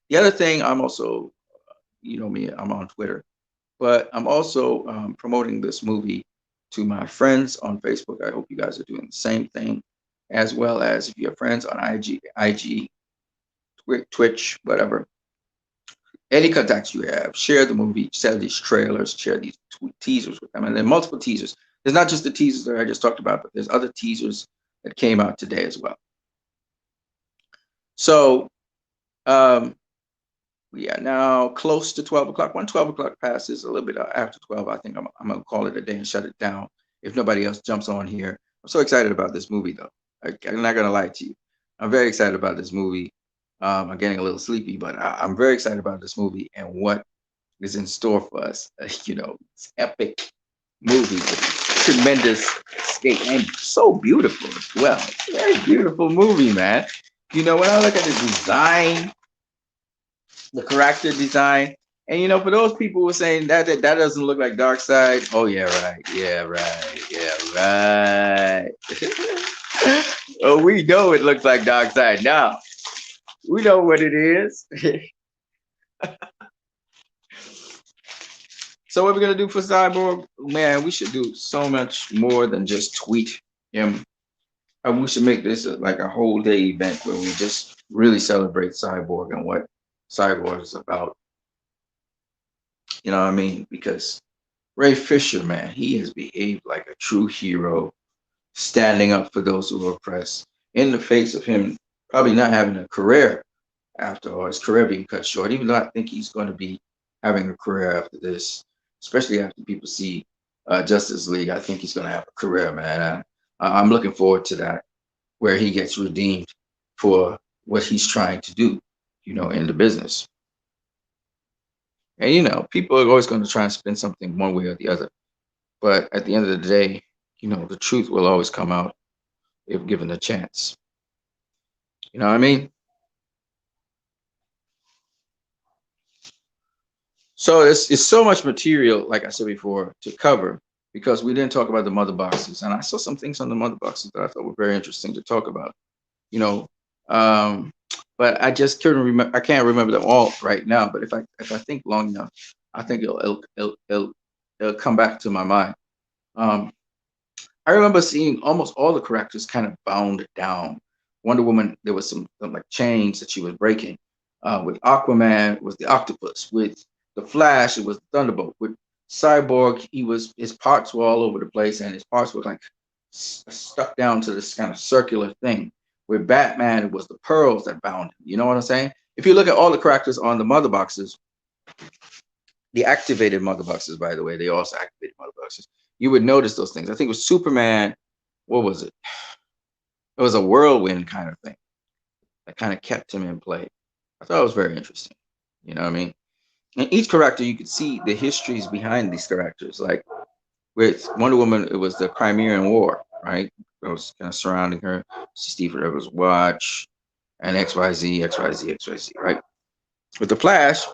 The other thing, I'm also, me, I'm on Twitter, but I'm also promoting this movie to my friends on Facebook. I hope you guys are doing the same thing, as well as if you have friends on IG, Twitch, whatever. Any contacts you have, share the movie, share these trailers, share these teasers with them. And then multiple teasers. There's not just the teasers that I just talked about, but there's other teasers that came out today as well. So we are now close to 12 o'clock. When 12 o'clock passes, a little bit after 12, I think I'm going to call it a day and shut it down if nobody else jumps on here. I'm so excited about this movie, though. I'm not going to lie to you. I'm very excited about this movie. I'm getting a little sleepy, but I'm very excited about this movie and what is in store for us. It's epic movie with tremendous skate and so beautiful as well. Very beautiful movie, man. When I look at the design, the character design, and for those people who are saying that doesn't look like Darkseid, oh yeah, right, yeah, right. Oh, we know it looks like Darkseid now. We know what it is. So what we're going to do for Cyborg, man, we should do so much more than just tweet him. We should make this like a whole day event where we just really celebrate Cyborg and what Cyborg is about. You know what I mean? Because Ray Fisher, man, he has behaved like a true hero, standing up for those who are oppressed in the face of him probably not having a career after all, his career being cut short, even though I think he's going to be having a career after this, especially after people see Justice League. I think he's going to have a career, man. I'm looking forward to that, where he gets redeemed for what he's trying to do, in the business. And, people are always going to try and spin something one way or the other. But at the end of the day, the truth will always come out if given a chance. You know what I mean? So it's so much material, like I said before, to cover because we didn't talk about the mother boxes. And I saw some things on the mother boxes that I thought were very interesting to talk about, but I just couldn't remember. I can't remember them all right now. But if I think long enough, I think it'll come back to my mind. I remember seeing almost all the characters kind of bound down. Wonder Woman, there was some like chains that she was breaking. With Aquaman, it was the octopus. With the Flash, it was the Thunderbolt. With Cyborg, his parts were all over the place, and his parts were like stuck down to this kind of circular thing. With Batman, it was the pearls that bound him. You know what I'm saying? if you look at all the characters on the mother boxes, the activated mother boxes, by the way, they also activated mother boxes. You would notice those things. I think it was Superman. What was it? It was a whirlwind kind of thing that kind of kept him in play. I thought it was very interesting. You know what I mean? And each character, you could see the histories behind these characters. Like with Wonder Woman, it was the Crimean War, right? It was kind of surrounding her. Steve Revere's watch and XYZ, XYZ, XYZ, right? With the Flash,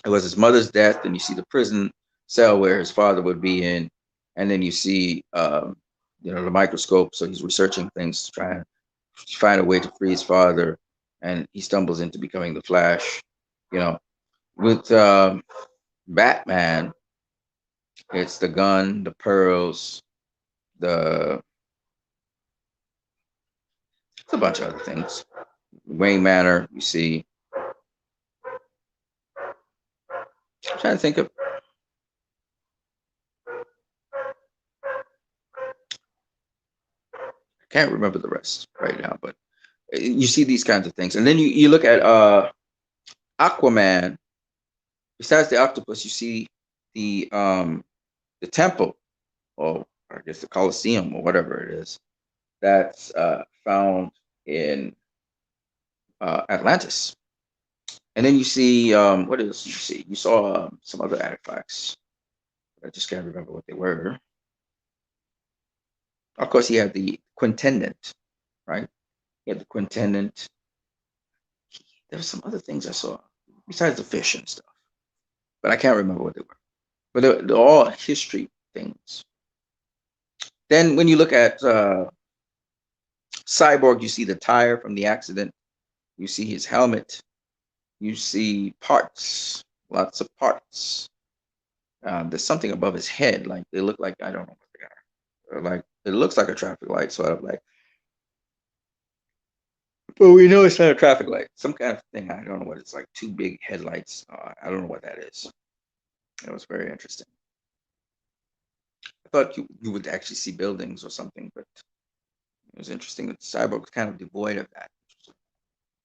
it was his mother's death, and you see the prison cell where his father would be in, and then you see, the microscope. So he's researching things to try and find a way to free his father, and he stumbles into becoming the Flash. You know, with Batman, it's the gun, the pearls, the it's a bunch of other things. Wayne Manor, you see. I'm trying to think of. I can't remember the rest right now, but you see these kinds of things, and then you look at Aquaman. Besides the octopus, you see the temple, or I guess the Colosseum, or whatever it is, that's found in Atlantis. And then you see, what else you see? You saw some other artifacts. I just can't remember what they were. Of course, he had the quintendant, right? He had the quintendant. There were some other things I saw besides the fish and stuff, but I can't remember what they were. But they're all history things. Then when you look at Cyborg, you see the tire from the accident. You see his helmet. You see parts, lots of parts. There's something above his head, like they look like, I don't know what they are. Like it looks like a traffic light, sort of like. But we know it's not a traffic light. Some kind of thing. I don't know what it's like. Two big headlights. I don't know what that is. It was very interesting. I thought you would actually see buildings or something, but it was interesting that Cyborg was kind of devoid of that.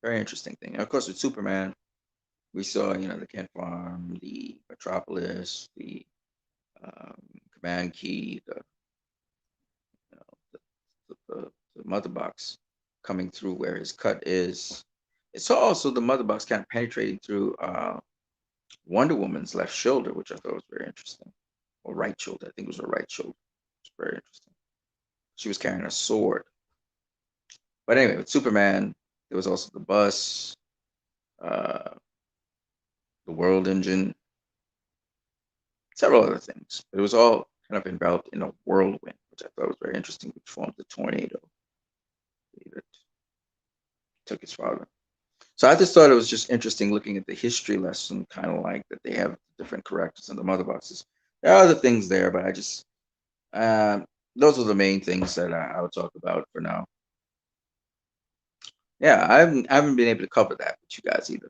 Very interesting thing. And of course, with Superman, we saw, the Kent Farm, the Metropolis, the Command Key, the mother box coming through where his cut is. It saw also the mother box kind of penetrating through Wonder Woman's left shoulder, which I thought was very interesting. Or right shoulder. I think it was her right shoulder. It's very interesting. She was carrying a sword. But anyway, with Superman, there was also the bus, the world engine, several other things. But it was all kind of enveloped in a whirlwind, which I thought was very interesting, which formed the tornado that took his father. So I just thought it was just interesting looking at the history lesson, kind of like that they have different characters in the mother boxes. There are other things there, but I just, those are the main things that I would talk about for now. Yeah, I haven't been able to cover that with you guys either.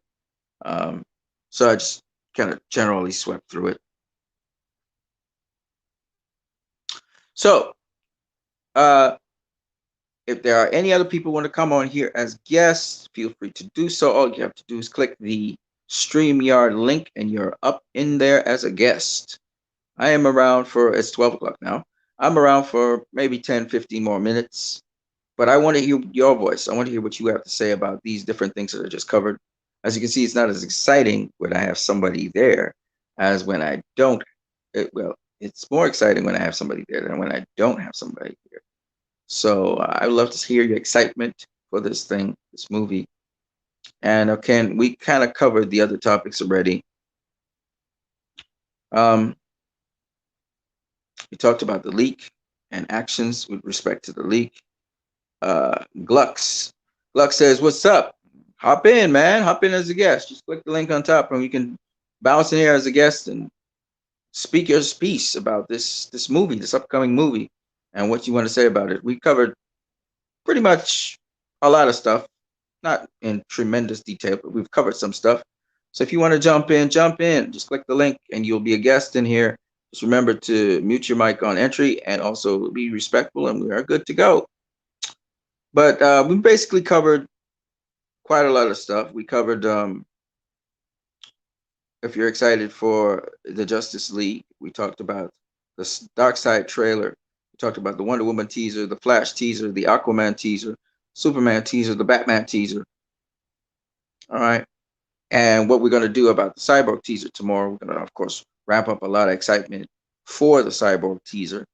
So I just kind of generally swept through it. So, if there are any other people who want to come on here as guests, feel free to do so. All you have to do is click the StreamYard link and you're up in there as a guest. I am around it's 12 o'clock now. I'm around for maybe 10, 15 more minutes. But I want to hear your voice. I want to hear what you have to say about these different things that I just covered. As you can see, it's not as exciting when I have somebody there as when I don't. It's more exciting when I have somebody there than when I don't have somebody here. So I would love to hear your excitement for this thing, this movie. And we kind of covered the other topics already. We talked about the leak and actions with respect to the leak. Gluck says, "What's up? Hop in, man. Hop in as a guest. Just click the link on top, and you can bounce in here as a guest and speak your piece about this movie, this upcoming movie, and what you want to say about it." We covered pretty much a lot of stuff, not in tremendous detail, but we've covered some stuff. So if you want to jump in. Just click the link, and you'll be a guest in here. Just remember to mute your mic on entry, and also be respectful, and we are good to go. But we basically covered quite a lot of stuff. We covered, if you're excited for the Justice League, we talked about the Darkseid trailer. We talked about the Wonder Woman teaser, the Flash teaser, the Aquaman teaser, Superman teaser, the Batman teaser. All right. And what we're going to do about the Cyborg teaser tomorrow, we're going to, of course, ramp up a lot of excitement for the Cyborg teaser.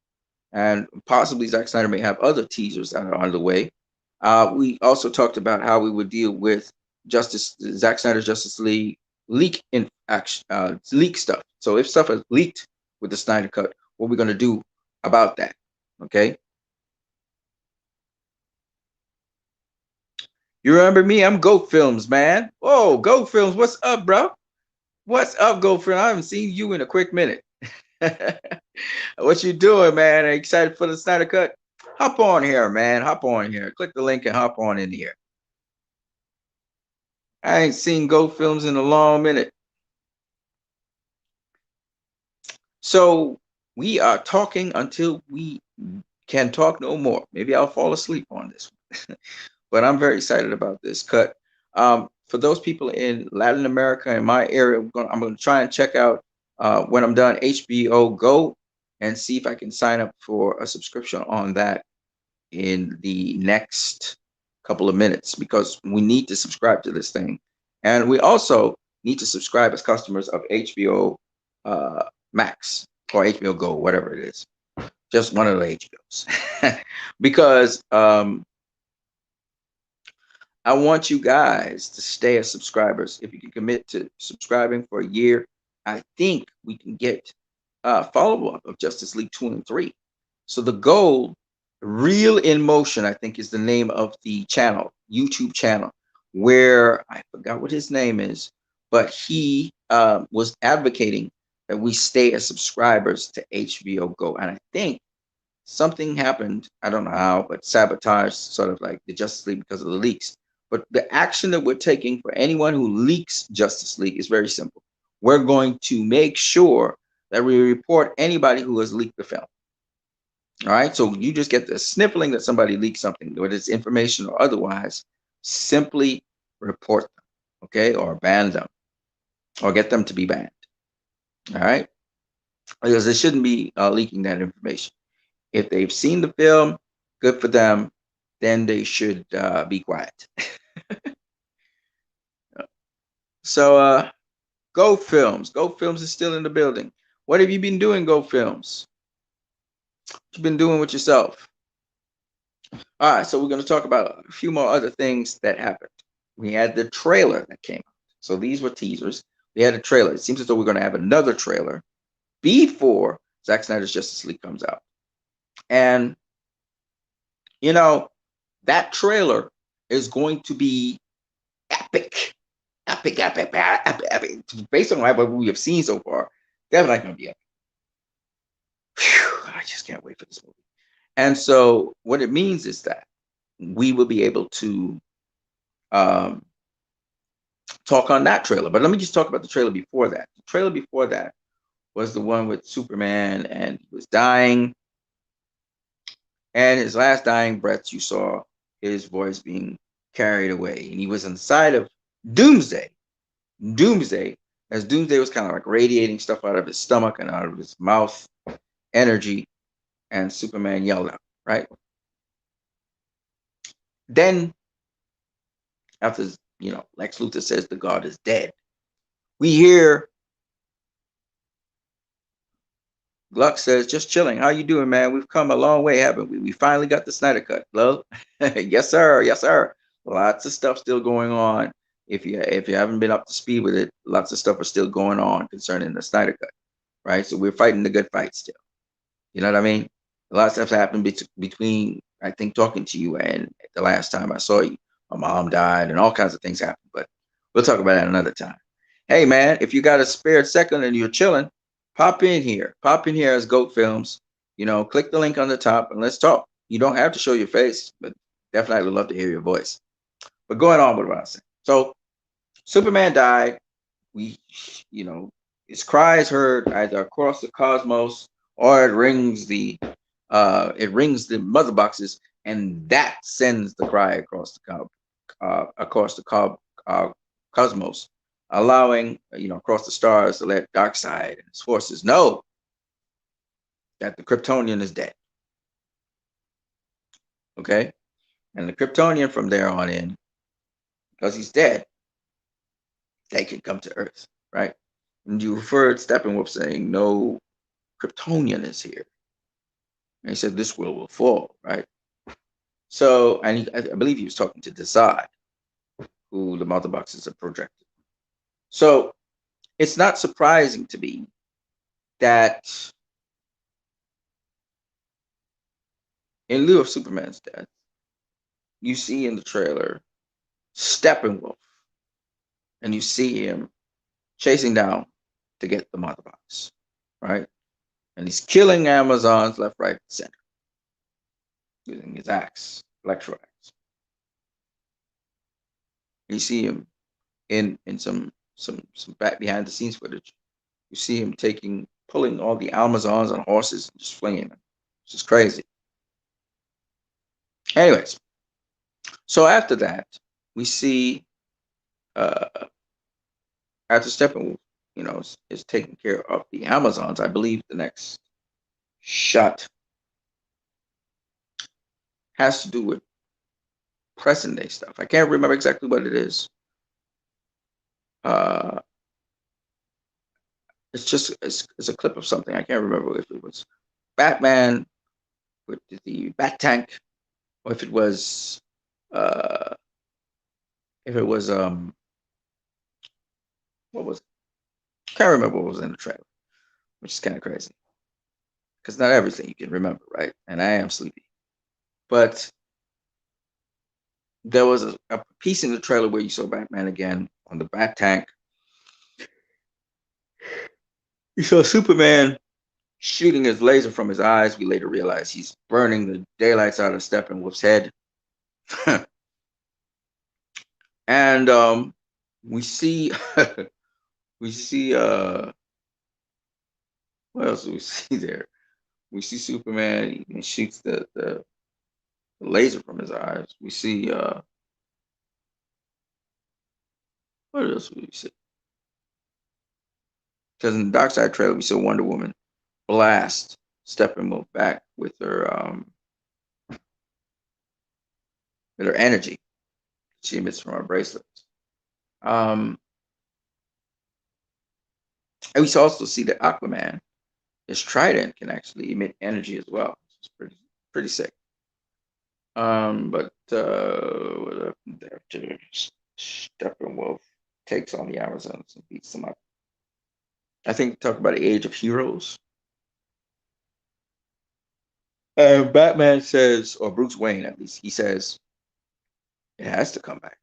And possibly Zack Snyder may have other teasers that are on the way. We also talked about how we would deal with Zack Snyder's Justice League leak stuff. So if stuff is leaked with the Snyder Cut, what we're going to do about that. Okay. You remember me? I'm Goat Films, man. Oh, Goat Films. What's up, bro? What's up, Goat Films? I haven't seen you in a quick minute. What you doing, man? Are you excited for the Snyder Cut? Hop on here, man. Hop on here. Click the link and hop on in here. I ain't seen Goat Films in a long minute. So we are talking until we can talk no more. Maybe I'll fall asleep on this one. But I'm very excited about this cut. For those people in Latin America, in my area, I'm going to try and check out when I'm done HBO Go and see if I can sign up for a subscription on that in the next couple of minutes, because we need to subscribe to this thing. And we also need to subscribe as customers of HBO Max or HBO Go, whatever it is. Just one of the HBOs. Because I want you guys to stay as subscribers. If you can commit to subscribing for a year, I think we can get a follow-up of Justice League 2 and 3. So the goal, Real in Motion, I think is the name of the channel, YouTube channel, where I forgot what his name is, but he was advocating that we stay as subscribers to HBO Go. And I think something happened, I don't know how, but sabotaged sort of like the Justice League because of the leaks. But the action that we're taking for anyone who leaks Justice League is very simple. We're going to make sure that we report anybody who has leaked the film. All right, so you just get the sniffling that somebody leaked something, whether it's information or otherwise, simply report them, okay, or ban them, or get them to be banned. All right, because they shouldn't be leaking that information. If they've seen the film, good for them. Then they should be quiet. So, Go Films. Go Films is still in the building. What have you been doing, Go Films? What you been doing with yourself? All right, so we're going to talk about a few more other things that happened. We had the trailer that came out. So these were teasers. We had a trailer. It seems as though we're going to have another trailer before Zack Snyder's Justice League comes out. And, you know, that trailer is going to be epic. Epic. Based on what we have seen so far, definitely going to be epic. Whew, I just can't wait for this movie. And so what it means is that we will be able to talk on that trailer. But let me just talk about the trailer before that. The trailer before that was the one with Superman, and he was dying. And his last dying breaths, you saw his voice being carried away. And he was inside of Doomsday. As Doomsday was kind of like radiating stuff out of his stomach and out of his mouth, energy, and Superman yelled out, right? Then, after, Lex Luthor says the God is dead, we hear Gluck says, just chilling. How you doing, man? We've come a long way, haven't we? We finally got the Snyder Cut. Love? Yes, sir. Yes, sir. Lots of stuff still going on. If you haven't been up to speed with it, lots of stuff are still going on concerning the Snyder Cut, right? So we're fighting the good fight still. You know what I mean? A lot of stuff happened between, I think, talking to you and the last time I saw you. My mom died and all kinds of things happened, but we'll talk about that another time. Hey, man, if you got a spare second and you're chilling, pop in here. Pop in here as Goat Films. Click the link on the top and let's talk. You don't have to show your face, but definitely would love to hear your voice. But going on with what I was saying. So Superman died. His cry is heard either across the cosmos or it rings the mother boxes, and that sends the cry across the across the cosmos, allowing across the stars to let Darkseid and his forces know that the Kryptonian is dead. Okay, and the Kryptonian from there on in, because he's dead, they can come to Earth, right? And you heard Steppenwolf saying, "No Kryptonian is here." And he said, "This will fall," right? So, and I believe he was talking to Darkseid, who the mother boxes are projected. So, it's not surprising to me that in lieu of Superman's death, you see in the trailer Steppenwolf, and you see him chasing down to get the mother box, right? And he's killing Amazons left, right, center using his axe, electro axe. You see him in some back behind the scenes footage. You see him pulling all the Amazons on horses and just flinging them. It's just crazy. Anyways, so after that, we see uh, after Steppenwolf, is taking care of the Amazons. I believe the next shot has to do with present day stuff. I can't remember exactly what it is. Uh, it's a clip of something. I can't remember if it was Batman with the Bat Tank, or uh, if it was what was it? Can't remember what was in the trailer, which is kind of crazy because not everything you can remember, right? And I am sleepy, but there was a piece in the trailer where you saw Batman again on the Bat Tank. You saw Superman shooting his laser from his eyes. We later realize he's burning the daylights out of Steppenwolf's head. And we see we see what else do we see there? We see Superman, he shoots the laser from his eyes. We see what else do we see? Because in the Darkseid trailer we saw Wonder Woman blast Steppenwolf back with her energy she emits from her bracelets. Um, and we also see that Aquaman, his trident can actually emit energy as well. It's pretty sick. But what after Steppenwolf takes on the Amazons and beats them up. I think talk about the Age of Heroes. Batman says, or Bruce Wayne at least, he says it has to come back.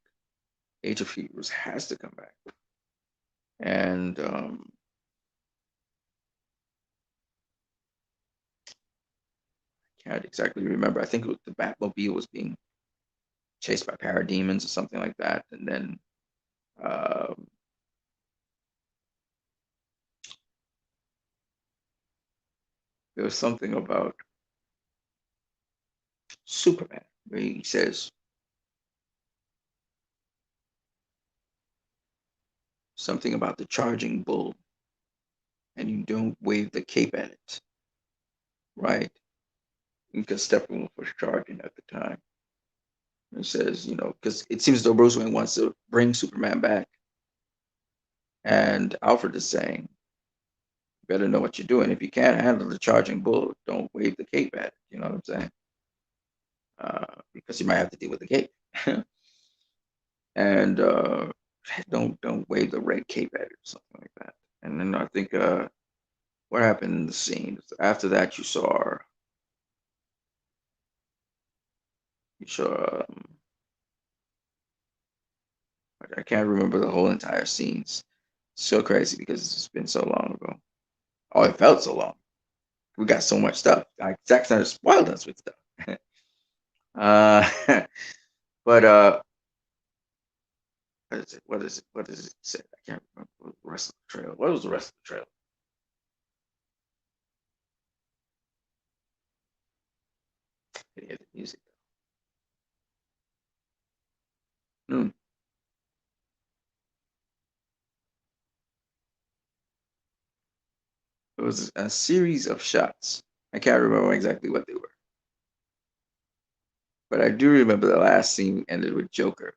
Age of Heroes has to come back. And can't exactly remember. I think it was the Batmobile was being chased by parademons or something like that, and then um, there was something about Superman where he says something about the charging bull, and you don't wave the cape at it, right? Because Steppenwolf was charging at the time. He says, because it seems as though Bruce Wayne wants to bring Superman back, and Alfred is saying, "You better know what you're doing. If you can't handle the charging bull, don't wave the cape at it." You know what I'm saying? Because you might have to deal with the cape, and don't wave the red cape at it or something like that. And then I think what happened in the scene after that, you saw I can't remember the whole entire scenes. So crazy because it's been so long ago. Oh, it felt so long. We got so much stuff. Like Zack Snyder spoiled us with stuff. uh, but what is it? What is it? What does it say? I can't remember the rest of the trailer. What was the rest of the trailer? I didn't hear the music. Mm. It was a series of shots. I can't remember exactly what they were, but I do remember the last scene ended with Joker.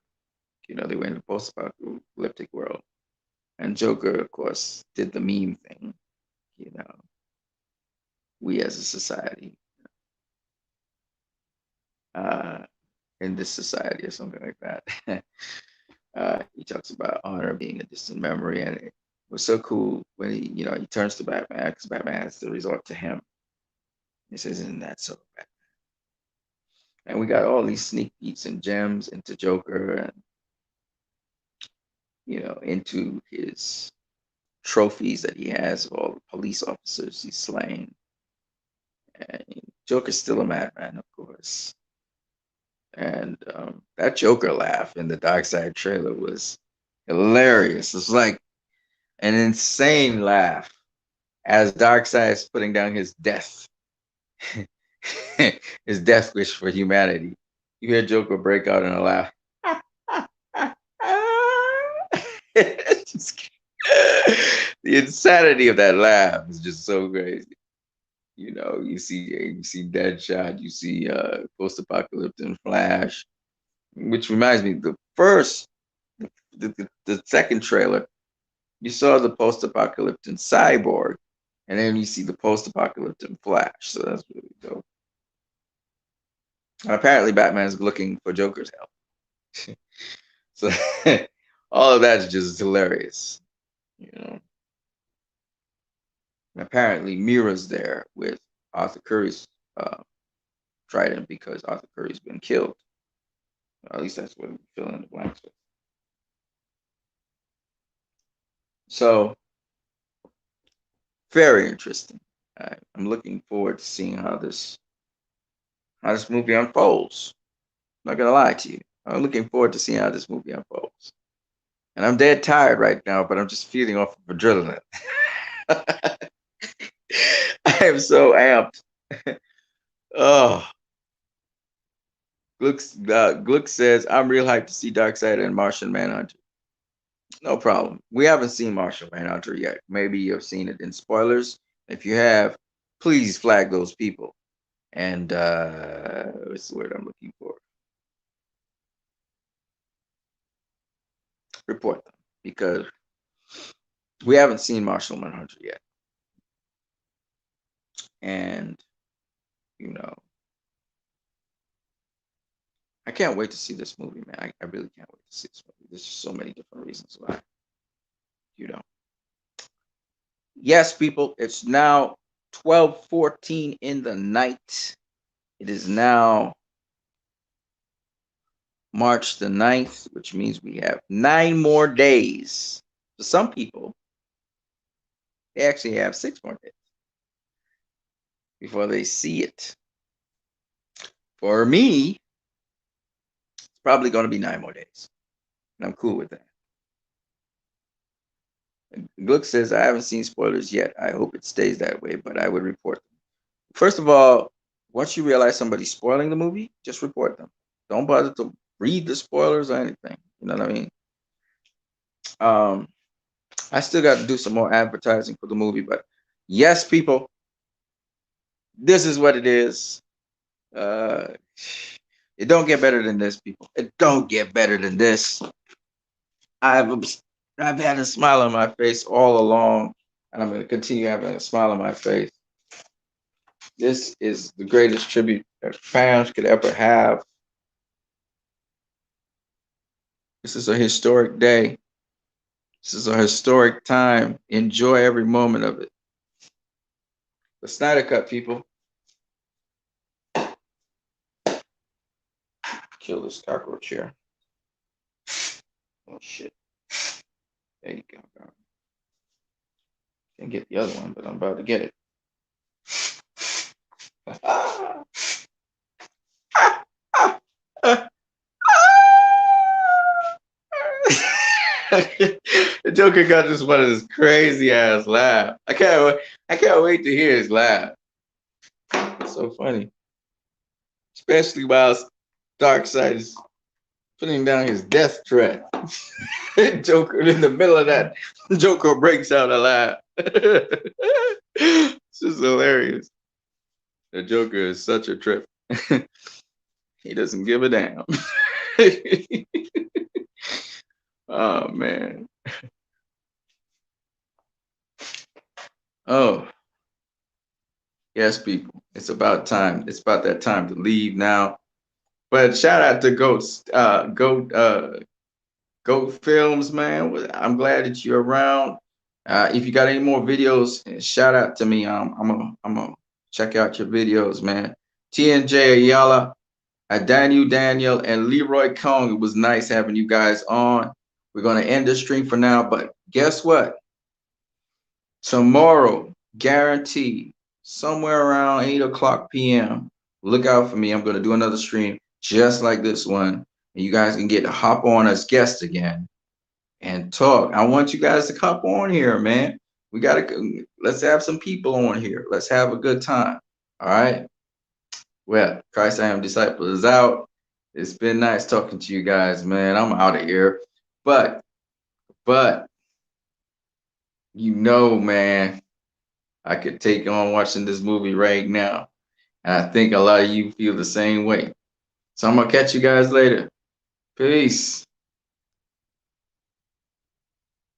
They went in the post-apocalyptic world, and Joker, of course, did the meme thing. You know, we as a society, uh, in this society, or something like that. He talks about honor being a distant memory, and it was so cool when he turns to Batman because Batman has to resort to him. He says, "Isn't that so, Batman?" And we got all these sneak peeks and gems into Joker, and into his trophies that he has of all the police officers he's slain. And Joker's still a madman, of course. And that Joker laugh in the Darkseid trailer was hilarious. It's like an insane laugh as Darkseid is putting down his death, his death wish for humanity. You hear Joker break out in a laugh. The insanity of that laugh is just so crazy. You see Deadshot, you see post-apocalyptic Flash, which reminds me, the second trailer, you saw the post-apocalyptic Cyborg, and then you see the post-apocalyptic Flash. So that's really dope. And apparently, Batman's looking for Joker's help. So all of that's just hilarious. And apparently, Mira's there with Arthur Curry's trident because Arthur Curry's been killed. At least that's what we fill in the blanks with. So very interesting. I'm looking forward to seeing how this movie unfolds. I'm not gonna lie to you. I'm looking forward to seeing how this movie unfolds. And I'm dead tired right now, but I'm just feeding off of adrenaline. I am so amped. Oh, Gluck says, I'm real hyped to see Darkseid and Martian Manhunter. No problem. We haven't seen Martian Manhunter yet. Maybe you've seen it in spoilers. If you have, please flag those people. And what's the word I'm looking for? Report them. Because we haven't seen Martial Manhunter yet. And, I can't wait to see this movie, man. I really can't wait to see this movie. There's just so many different reasons why. Yes, people, it's now 12:14 in the night. It is now March the 9th, which means we have 9 more days. For some people, they actually have 6 more days before they see it. For me, it's probably going to be 9 more days. And I'm cool with that. Gluck says, I haven't seen spoilers yet. I hope it stays that way, but I would report them. First of all, once you realize somebody's spoiling the movie, just report them. Don't bother to read the spoilers or anything. You know what I mean? I still got to do some more advertising for the movie, but yes, people, this is what it is. It don't get better than this, people. It don't get better than this. I've had a smile on my face all along, and I'm going to continue having a smile on my face. This is the greatest tribute that fans could ever have. This is a historic day. This is a historic time. Enjoy every moment of it. The Snyder Cut, people. Kill this cockroach here. Oh, shit. There you go. Can't get the other one, but I'm about to get it. The Joker got this one of his crazy ass laugh. I can't wait to hear his laugh. It's so funny. Especially while Darkseid is putting down his death threat. Joker in the middle of that, Joker breaks out a laugh. This is hilarious. The Joker is such a trip. He doesn't give a damn. Oh man. Oh yes, people. It's about time. It's about that time to leave now. But shout out to Goat Films, man. I'm glad that you're around. If you got any more videos, shout out to me. I'm gonna check out your videos, man. TNJ Ayala, Daniel, and Leroy Kong. It was nice having you guys on. We're gonna end the stream for now, but guess what? Tomorrow, guaranteed, somewhere around 8 o'clock p.m. Look out for me. I'm gonna do another stream just like this one, and you guys can get to hop on as guests again and talk. I want you guys to hop on here, man. Let's have some people on here. Let's have a good time. All right. Well, Christ I Am Disciple is out. It's been nice talking to you guys, man. I'm out of here. But you know, man, I could take on watching this movie right now. And I think a lot of you feel the same way. So I'm gonna catch you guys later. Peace.